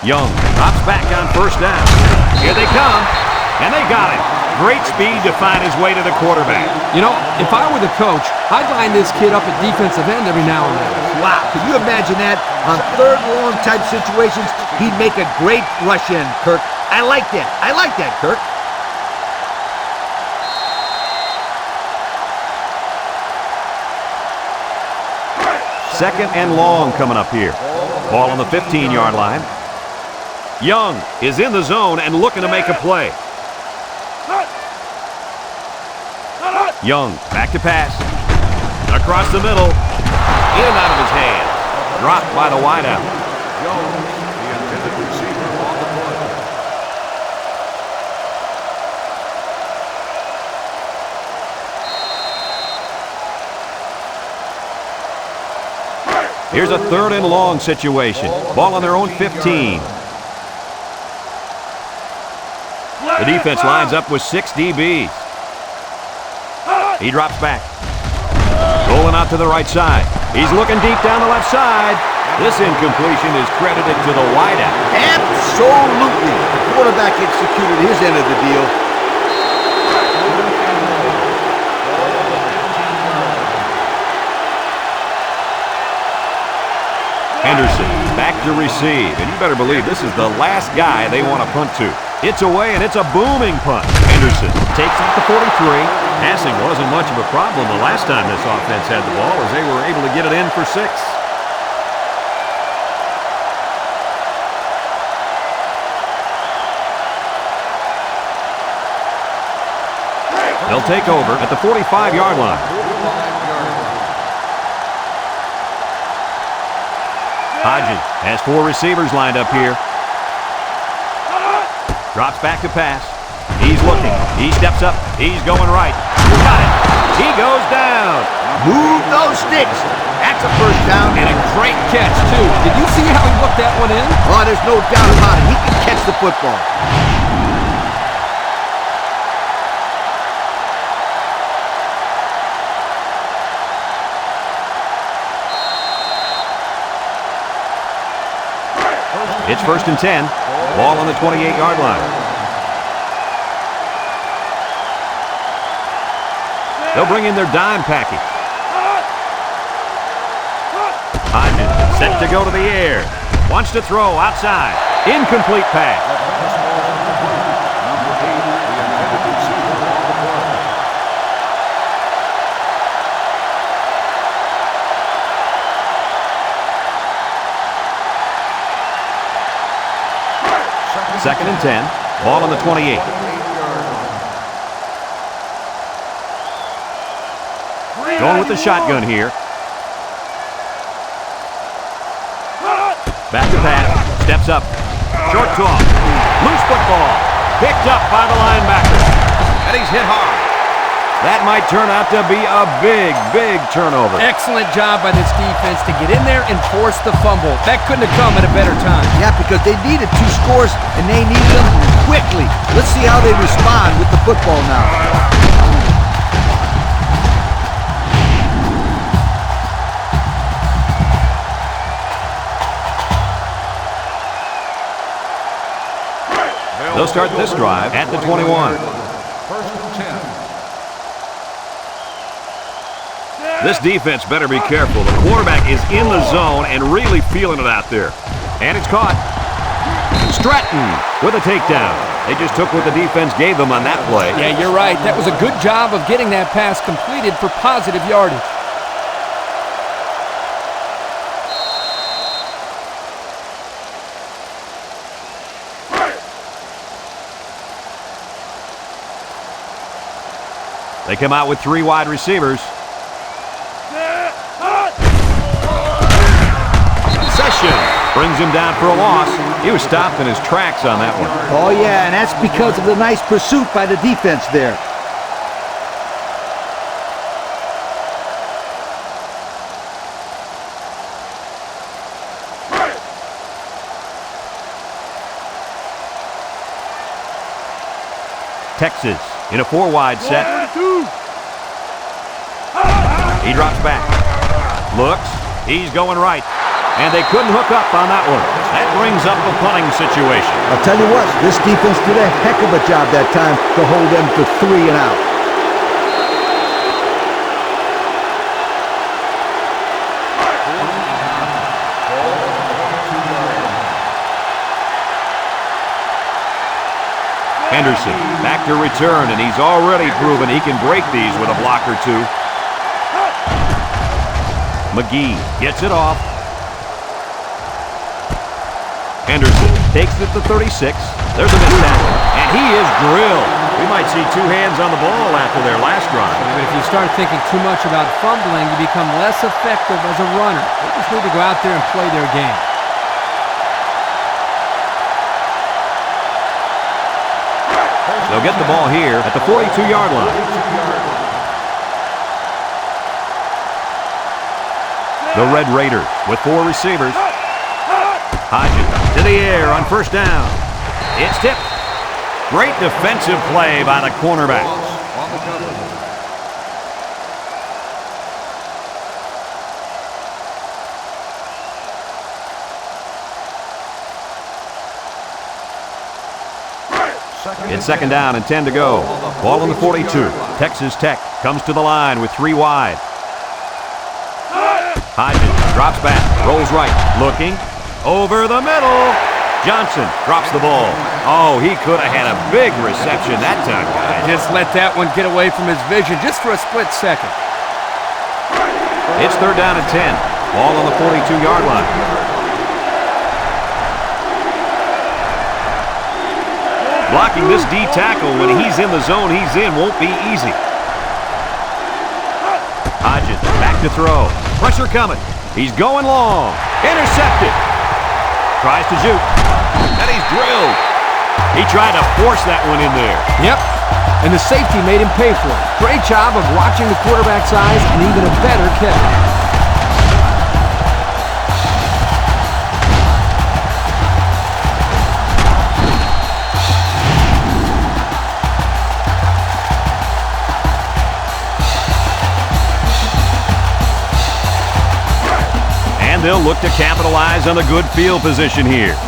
Young drops back on first down. Here they come, and they got it. Great speed to find his way to the quarterback. You know, if I were the coach, I'd line this kid up at defensive end every now and then. Wow, can you imagine that? On third and long type situations, he'd make a great rush in, Kirk. I like that. I like that, Kirk. Second and long coming up here. Ball on the 15-yard line. Young is in the zone and looking to make a play. Young back to pass. Across the middle. In and out of his hand. Dropped by the wideout. Young, the intended receiver on the play. Here's a third and long situation. Ball on their own 15. The defense lines up with 6 DBs. He drops back. Rolling out to the right side. He's looking deep down the left side. This incompletion is credited to the wideout. Absolutely. The quarterback executed his end of the deal. Henderson back to receive. And you better believe this is the last guy they want to punt to. It's away, and it's a booming punt. Henderson takes out the 43. Passing wasn't much of a problem the last time this offense had the ball as they were able to get it in for 6. They'll take over at the 45-yard line. Hodges has 4 receivers lined up here. Drops back to pass. He's looking. He steps up. He's going right. Got it. He goes down. Move those sticks. That's a first down. And a great catch, too. Did you see how he looked that one in? Oh, there's no doubt about it. He can catch the football. It's 1st and 10. Ball on the 28-yard line. They'll bring in their dime package. Hodges set to go to the air. Wants to throw outside. Incomplete pass. Second and 10. Ball on the 28. Going with the shotgun here. Back to pass. Steps up. Short toss. Loose football. Picked up by the linebacker. And he's hit hard. That might turn out to be a big, big turnover. Excellent job by this defense to get in there and force the fumble. That couldn't have come at a better time. Yeah, because they needed 2 scores, and they needed them quickly. Let's see how they respond with the football now. They'll start this drive at the 21. First and 10. This defense better be careful. The quarterback is in the zone and really feeling it out there. And it's caught. Stratton with a takedown. They just took what the defense gave them on that play. Yeah, you're right. That was a good job of getting that pass completed for positive yardage. They come out with 3 wide receivers. Session brings him down for a loss. He was stopped in his tracks on that one. Oh, yeah, and that's because of the nice pursuit by the defense there. Texas in a 4-wide set. He drops back. Looks. He's going right. And they couldn't hook up on that one. That brings up a punting situation. I'll tell you what, this defense did a heck of a job that time to hold them to 3 and out. Henderson back to return, and he's already proven he can break these with a block or 2. McGee gets it off. Henderson takes it to 36. There's a missed tackle, and he is drilled. We might see 2 hands on the ball after their last drive. But if you start thinking too much about fumbling, you become less effective as a runner. They just need to go out there and play their game. They'll get the ball here at the 42-yard line. The Red Raiders with 4 receivers. Hodges to the air on first down. It's tipped. Great defensive play by the cornerback. On the cover. It's second down and 10 to go. Ball on the 42. Texas Tech comes to the line with 3 wide. Hodges drops back, rolls right, looking, over the middle. Johnson drops the ball. Oh, he could have had a big reception that time, guys. Just let that one get away from his vision just for a split second. It's third down and 10. Ball on the 42-yard line. Blocking this D tackle when he's in the zone he's in won't be easy. Hodges back to throw. Pressure coming. He's going long. Intercepted. Tries to shoot. And he's drilled. He tried to force that one in there. Yep. And the safety made him pay for it. Great job of watching the quarterback's eyes and even a better catch. They'll look to capitalize on the good field position here.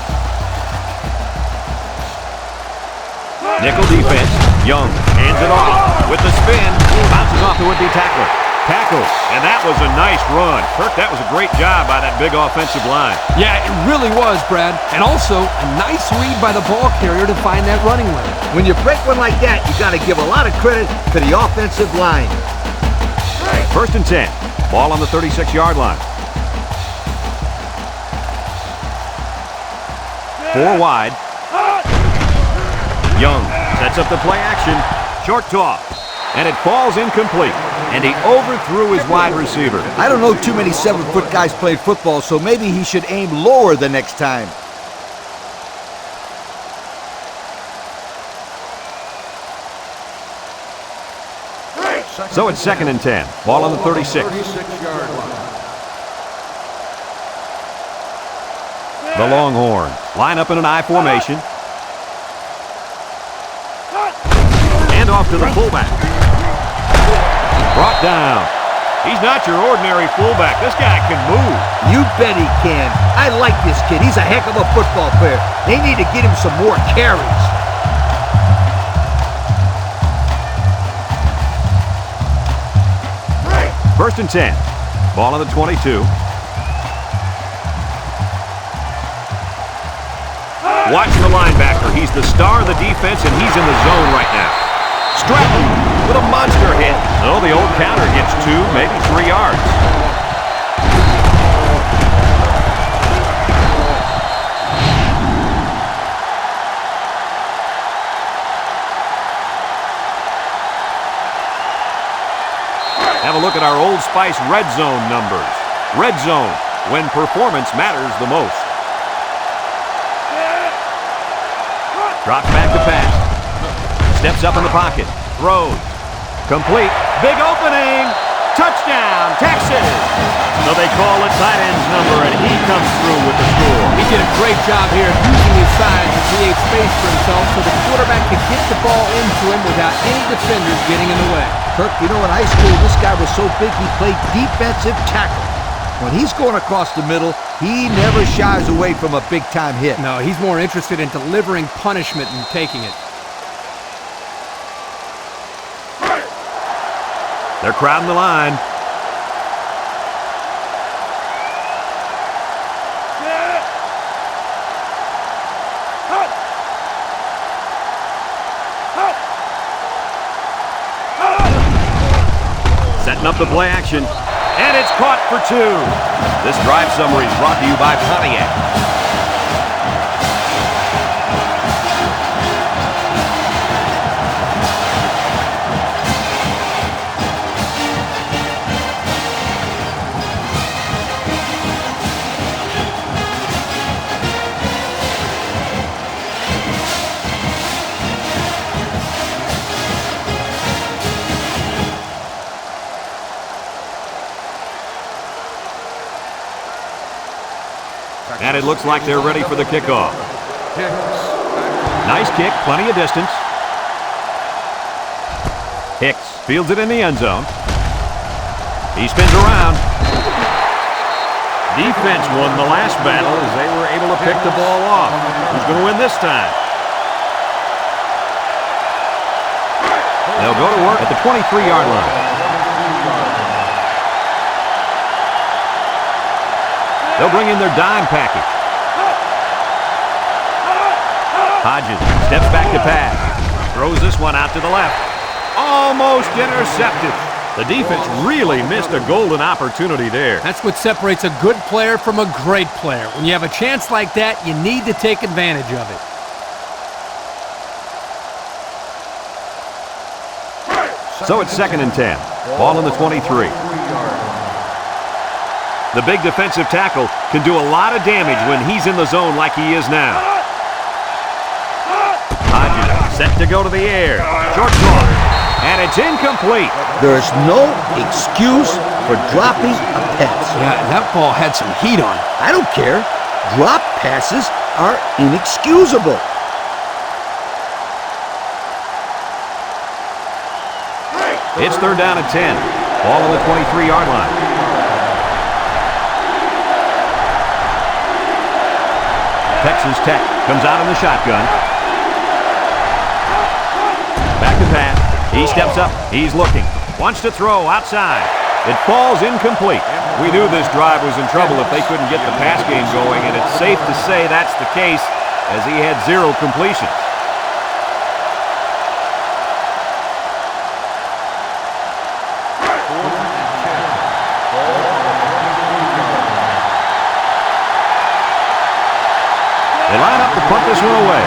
Nickel defense. Young hands it off with the spin. Bounces off the would-be tackler. Tackles, and that was a nice run. Kirk, that was a great job by that big offensive line. Yeah, it really was, Brad. And also, a nice read by the ball carrier to find that running lane. When you break one like that, you got to give a lot of credit to the offensive line. First and 10. Ball on the 36-yard line. 4 wide. Young sets up the play action. Short toss. And it falls incomplete. and he overthrew his wide receiver. I don't know too many 7-foot guys playing football, so maybe he should aim lower the next time. So it's 2nd and 10. Ball on the 36. 36-yard line. The Longhorns line up in an I formation. And off to the fullback. Brought down. He's not your ordinary fullback. This guy can move. You bet he can. I like this kid. He's a heck of a football player. They need to get him some more carries. First and 10. Ball on the 22. Watching the linebacker. He's the star of the defense, and he's in the zone right now. Stratton with a monster hit. Oh, the old counter gets 2, maybe 3 yards. Have a look at our Old Spice red zone numbers. Red zone, when performance matters the most. Drops back to pass. Steps up in the pocket. Throws. Complete. Big opening. Touchdown, Texas. So they call it tight end's number, and he comes through with the score. He did a great job here using his size to create space for himself so the quarterback could get the ball into him without any defenders getting in the way. Kirk, you know, in high school, this guy was so big he played defensive tackle. When he's going across the middle, he never shies away from a big-time hit. No, he's more interested in delivering punishment than taking it. They're crowding the line. Setting up the play action. And it's caught for 2. This drive summary is brought to you by Pontiac. And it looks like they're ready for the kickoff. Nice kick, plenty of distance. Hicks fields it in the end zone. He spins around. Defense won the last battle as they were able to pick the ball off. Who's going to win this time? They'll go to work at the 23-yard line. They'll bring in their dime package. Hodges steps back to pass. Throws this one out to the left. Almost intercepted. The defense really missed a golden opportunity there. That's what separates a good player from a great player. When you have a chance like that, you need to take advantage of it. So it's 2nd and 10. Ball on the 23. The big defensive tackle can do a lot of damage when he's in the zone like he is now. Hodges set to go to the air. Short throw. And it's incomplete. There's no excuse for dropping a pass. Yeah, that ball had some heat on it. I don't care. Drop passes are inexcusable. It's 3rd down and 10. Ball on the 23-yard line. Texas Tech comes out in the shotgun. Back to pass. He steps up. He's looking. Wants to throw outside. It falls incomplete. We knew this drive was in trouble if they couldn't get the pass game going, and it's safe to say that's the case as he had 0 completions. They line up to punt this one away.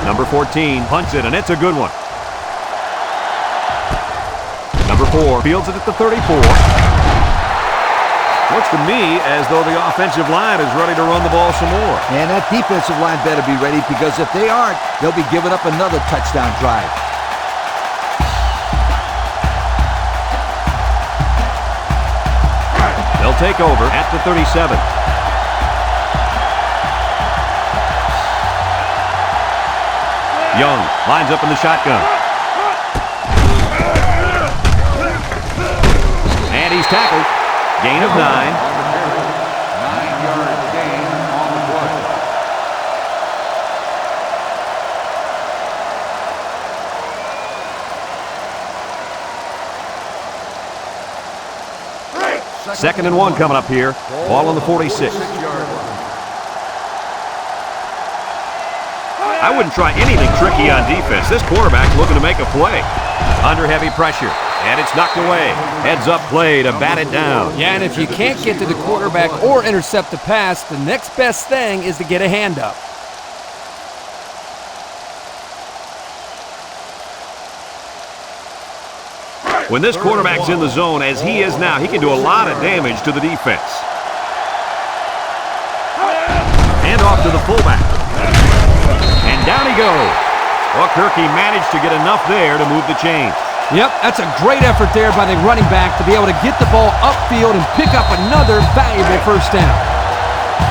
Number 14 punts it, and it's a good one. Number 4 fields it at the 34. Looks to me as though the offensive line is ready to run the ball some more. And that defensive line better be ready, because if they aren't, they'll be giving up another touchdown drive. They'll take over at the 37. Young lines up in the shotgun. And he's tackled. Gain of 9. 9-yard gain on the play. Second and 1 coming up here. Ball on the 46. I wouldn't try anything tricky on defense. This quarterback's looking to make a play. Under heavy pressure. And it's knocked away. Heads up play to bat it down. Yeah, and if you can't get to the quarterback or intercept the pass, the next best thing is to get a hand up. When this quarterback's in the zone, as he is now, he can do a lot of damage to the defense. Hand off to the fullback. And down he goes. Well, Kirky managed to get enough there to move the chains. Yep, that's a great effort there by the running back to be able to get the ball upfield and pick up another valuable first down.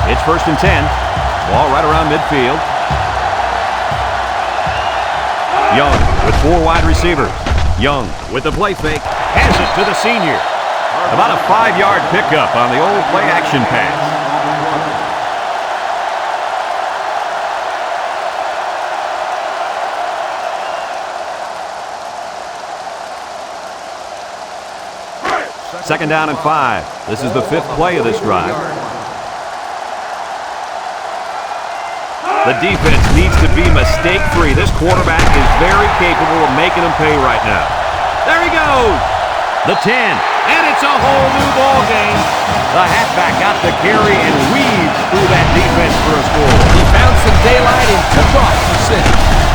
It's 1st and 10. Ball right around midfield. Young with 4 wide receivers. Young with the play fake. Has it to the senior. About a 5-yard pickup on the old play action pass. Second down and 5. This is the 5th play of this drive. The defense needs to be mistake-free. This quarterback is very capable of making them pay right now. There he goes. The 10. And it's a whole new ball game. The halfback got the carry and weaved through that defense for a score. He found some daylight and took off for 6.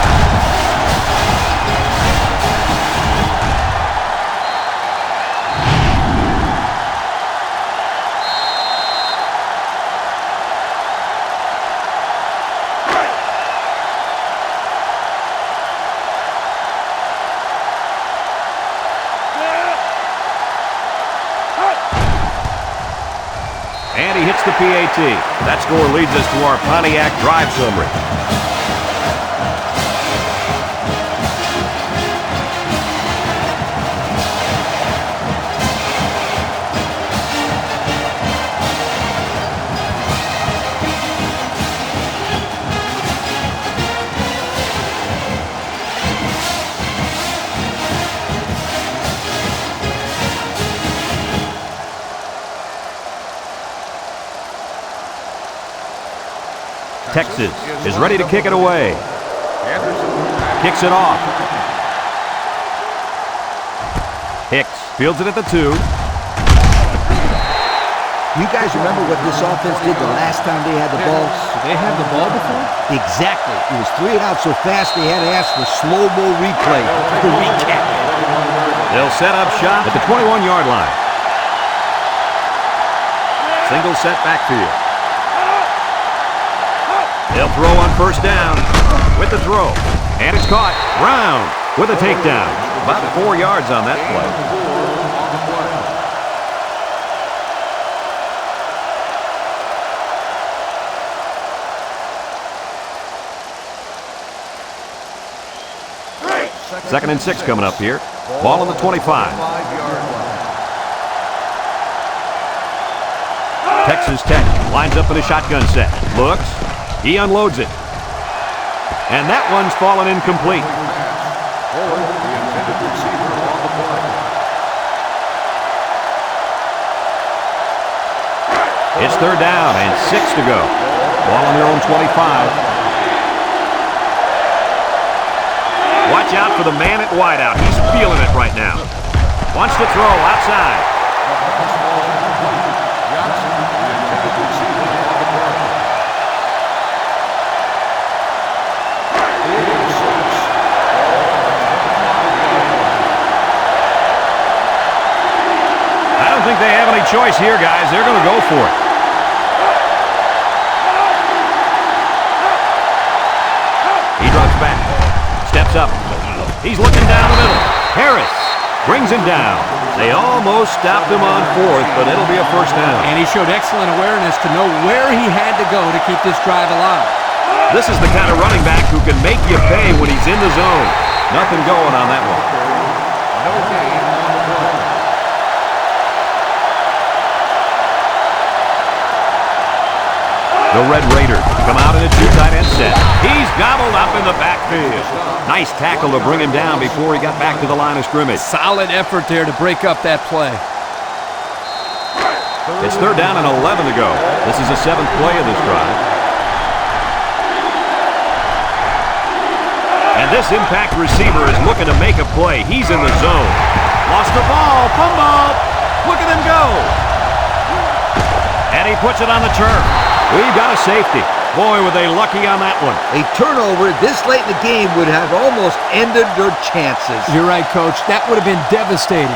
And he hits the PAT. That score leads us to our Pontiac drive summary. Texas is ready to kick it away. Kicks it off. Hicks fields it at the 2. You guys remember what this offense did the last time they had the ball? They had the ball before? Exactly. It was 3 and out so fast they had to ask for slow-mo replay to recap. They'll set up shop at the 21-yard line. Single set backfield. They'll throw on first down with the throw. And it's caught. Brown with a takedown. About 4 yards on that play. Second and 6 coming up here. Ball on the 25. Texas Tech lines up in a shotgun set. Looks. He unloads it. And that one's fallen incomplete. It's 3rd down and 6 to go. Ball on their own 25. Watch out for the man at wideout. He's feeling it right now. Wants to throw outside. choice here, guys. They're going to go for it. He drops back. Steps up. He's looking down the middle. Harris brings him down. They almost stopped him on fourth, but it'll be a first down. And he showed excellent awareness to know where he had to go to keep this drive alive. This is the kind of running back who can make you pay when he's in the zone. Nothing going on that one. No gain on the play. The Red Raiders come out in a two tight end set. He's gobbled up in the backfield. Nice tackle to bring him down before he got back to the line of scrimmage. Solid effort there to break up that play. It's third down and 11 to go. This is the seventh play of this drive. And this impact receiver is looking to make a play. He's in the zone. Lost the ball. Fumble. Look at him go. And he puts it on the turf. We've got a safety. Boy, were they lucky on that one. A turnover this late in the game would have almost ended their chances. You're right, Coach. That would have been devastating.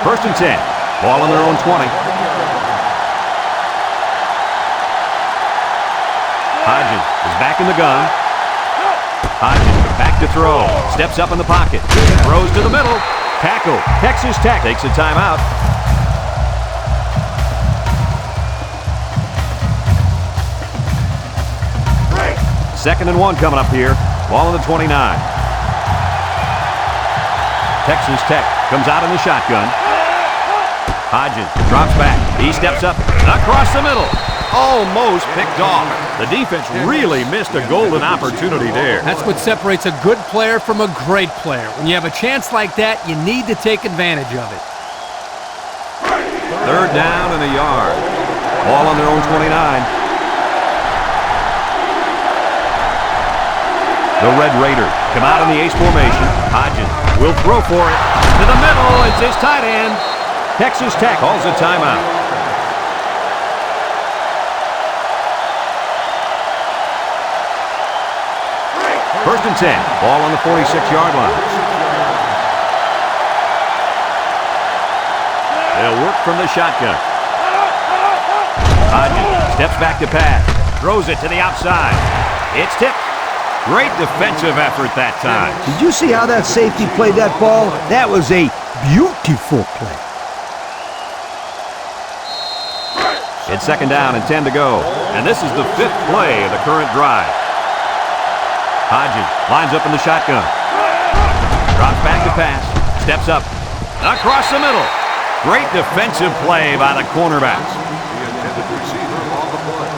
First and 10. Ball on their own 20. Hodgins is back in the gun. Hodgins back to throw. Steps up in the pocket. Throws to the middle. Tackle. Texas Tech takes a timeout. Second and 1 coming up here. Ball on the 29. Texas Tech comes out in the shotgun. Hodgins drops back. He steps up across the middle. Almost picked off. The defense really missed a golden opportunity there. That's what separates a good player from a great player. When you have a chance like that, you need to take advantage of it. Third down and a yard. Ball on their own 29. The Red Raiders come out in the ace formation. Hodgins will throw for it. To the middle. It's his tight end. Texas Tech calls a timeout. First and 10. Ball on the 46-yard line. They'll work from the shotgun. Hodgins steps back to pass. Throws it to the outside. It's tipped. Great defensive effort that time. Did you see how that safety played that ball? That was a beautiful play. It's second down and 10 to go. And this is the fifth play of the current drive. Hodgins lines up in the shotgun. Drops back to pass. Steps up. Across the middle. Great defensive play by the cornerback. The intended receiver on the play.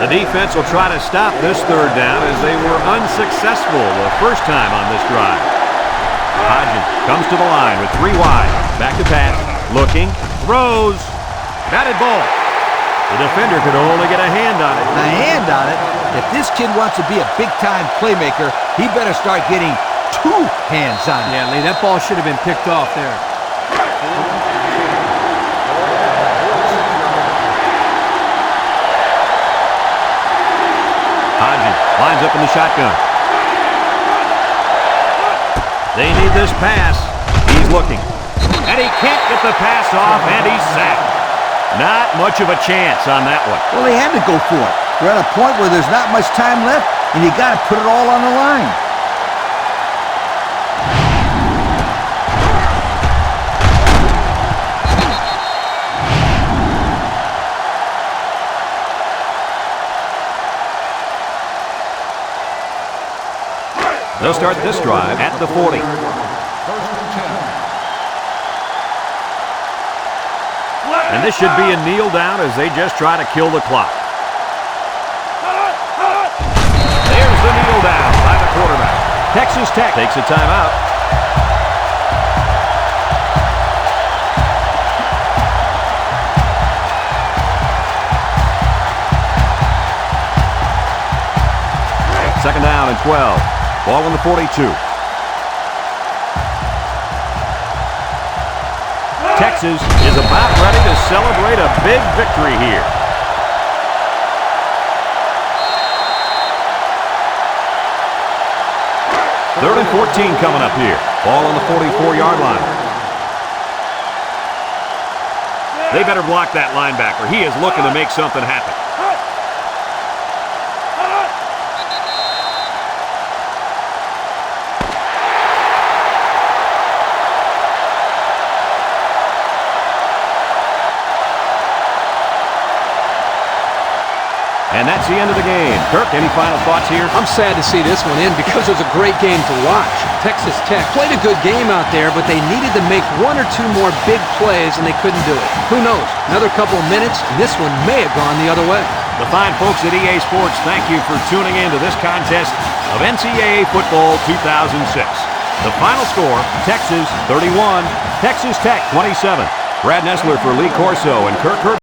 The defense will try to stop this third down as they were unsuccessful the first time on this drive. Hodgins comes to the line with 3 wide. Back to pass. Looking, throws, batted ball. The defender could only get a hand on it. A hand on it? If this kid wants to be a big-time playmaker, he better start getting 2 hands on it. Yeah, Lee, that ball should have been picked off there. Hodgins lines up in the shotgun. They need this pass. He's looking. And he can't get the pass off, and he's sacked. Not much of a chance on that one. Well, they had to go for it. We're at a point where there's not much time left, and you got to put it all on the line. They'll start this drive at the 40. First and 10. And this should be a kneel down as they just try to kill the clock. There's the kneel down by the quarterback. Texas Tech takes a timeout. Second down and 12. Ball on the 42. Texas is about ready to celebrate a big victory here. Third and 14 coming up here. Ball on the 44-yard line. They better block that linebacker. He is looking to make something happen. And that's the end of the game. Kirk, any final thoughts here? I'm sad to see this one end because it was a great game to watch. Texas Tech played a good game out there, but they needed to make one or two more big plays, and they couldn't do it. Who knows? Another couple of minutes, and this one may have gone the other way. The fine folks at EA Sports, thank you for tuning in to this contest of NCAA Football 2006. The final score, Texas 31, Texas Tech 27. Brad Nessler for Lee Corso and Kirk Herbert.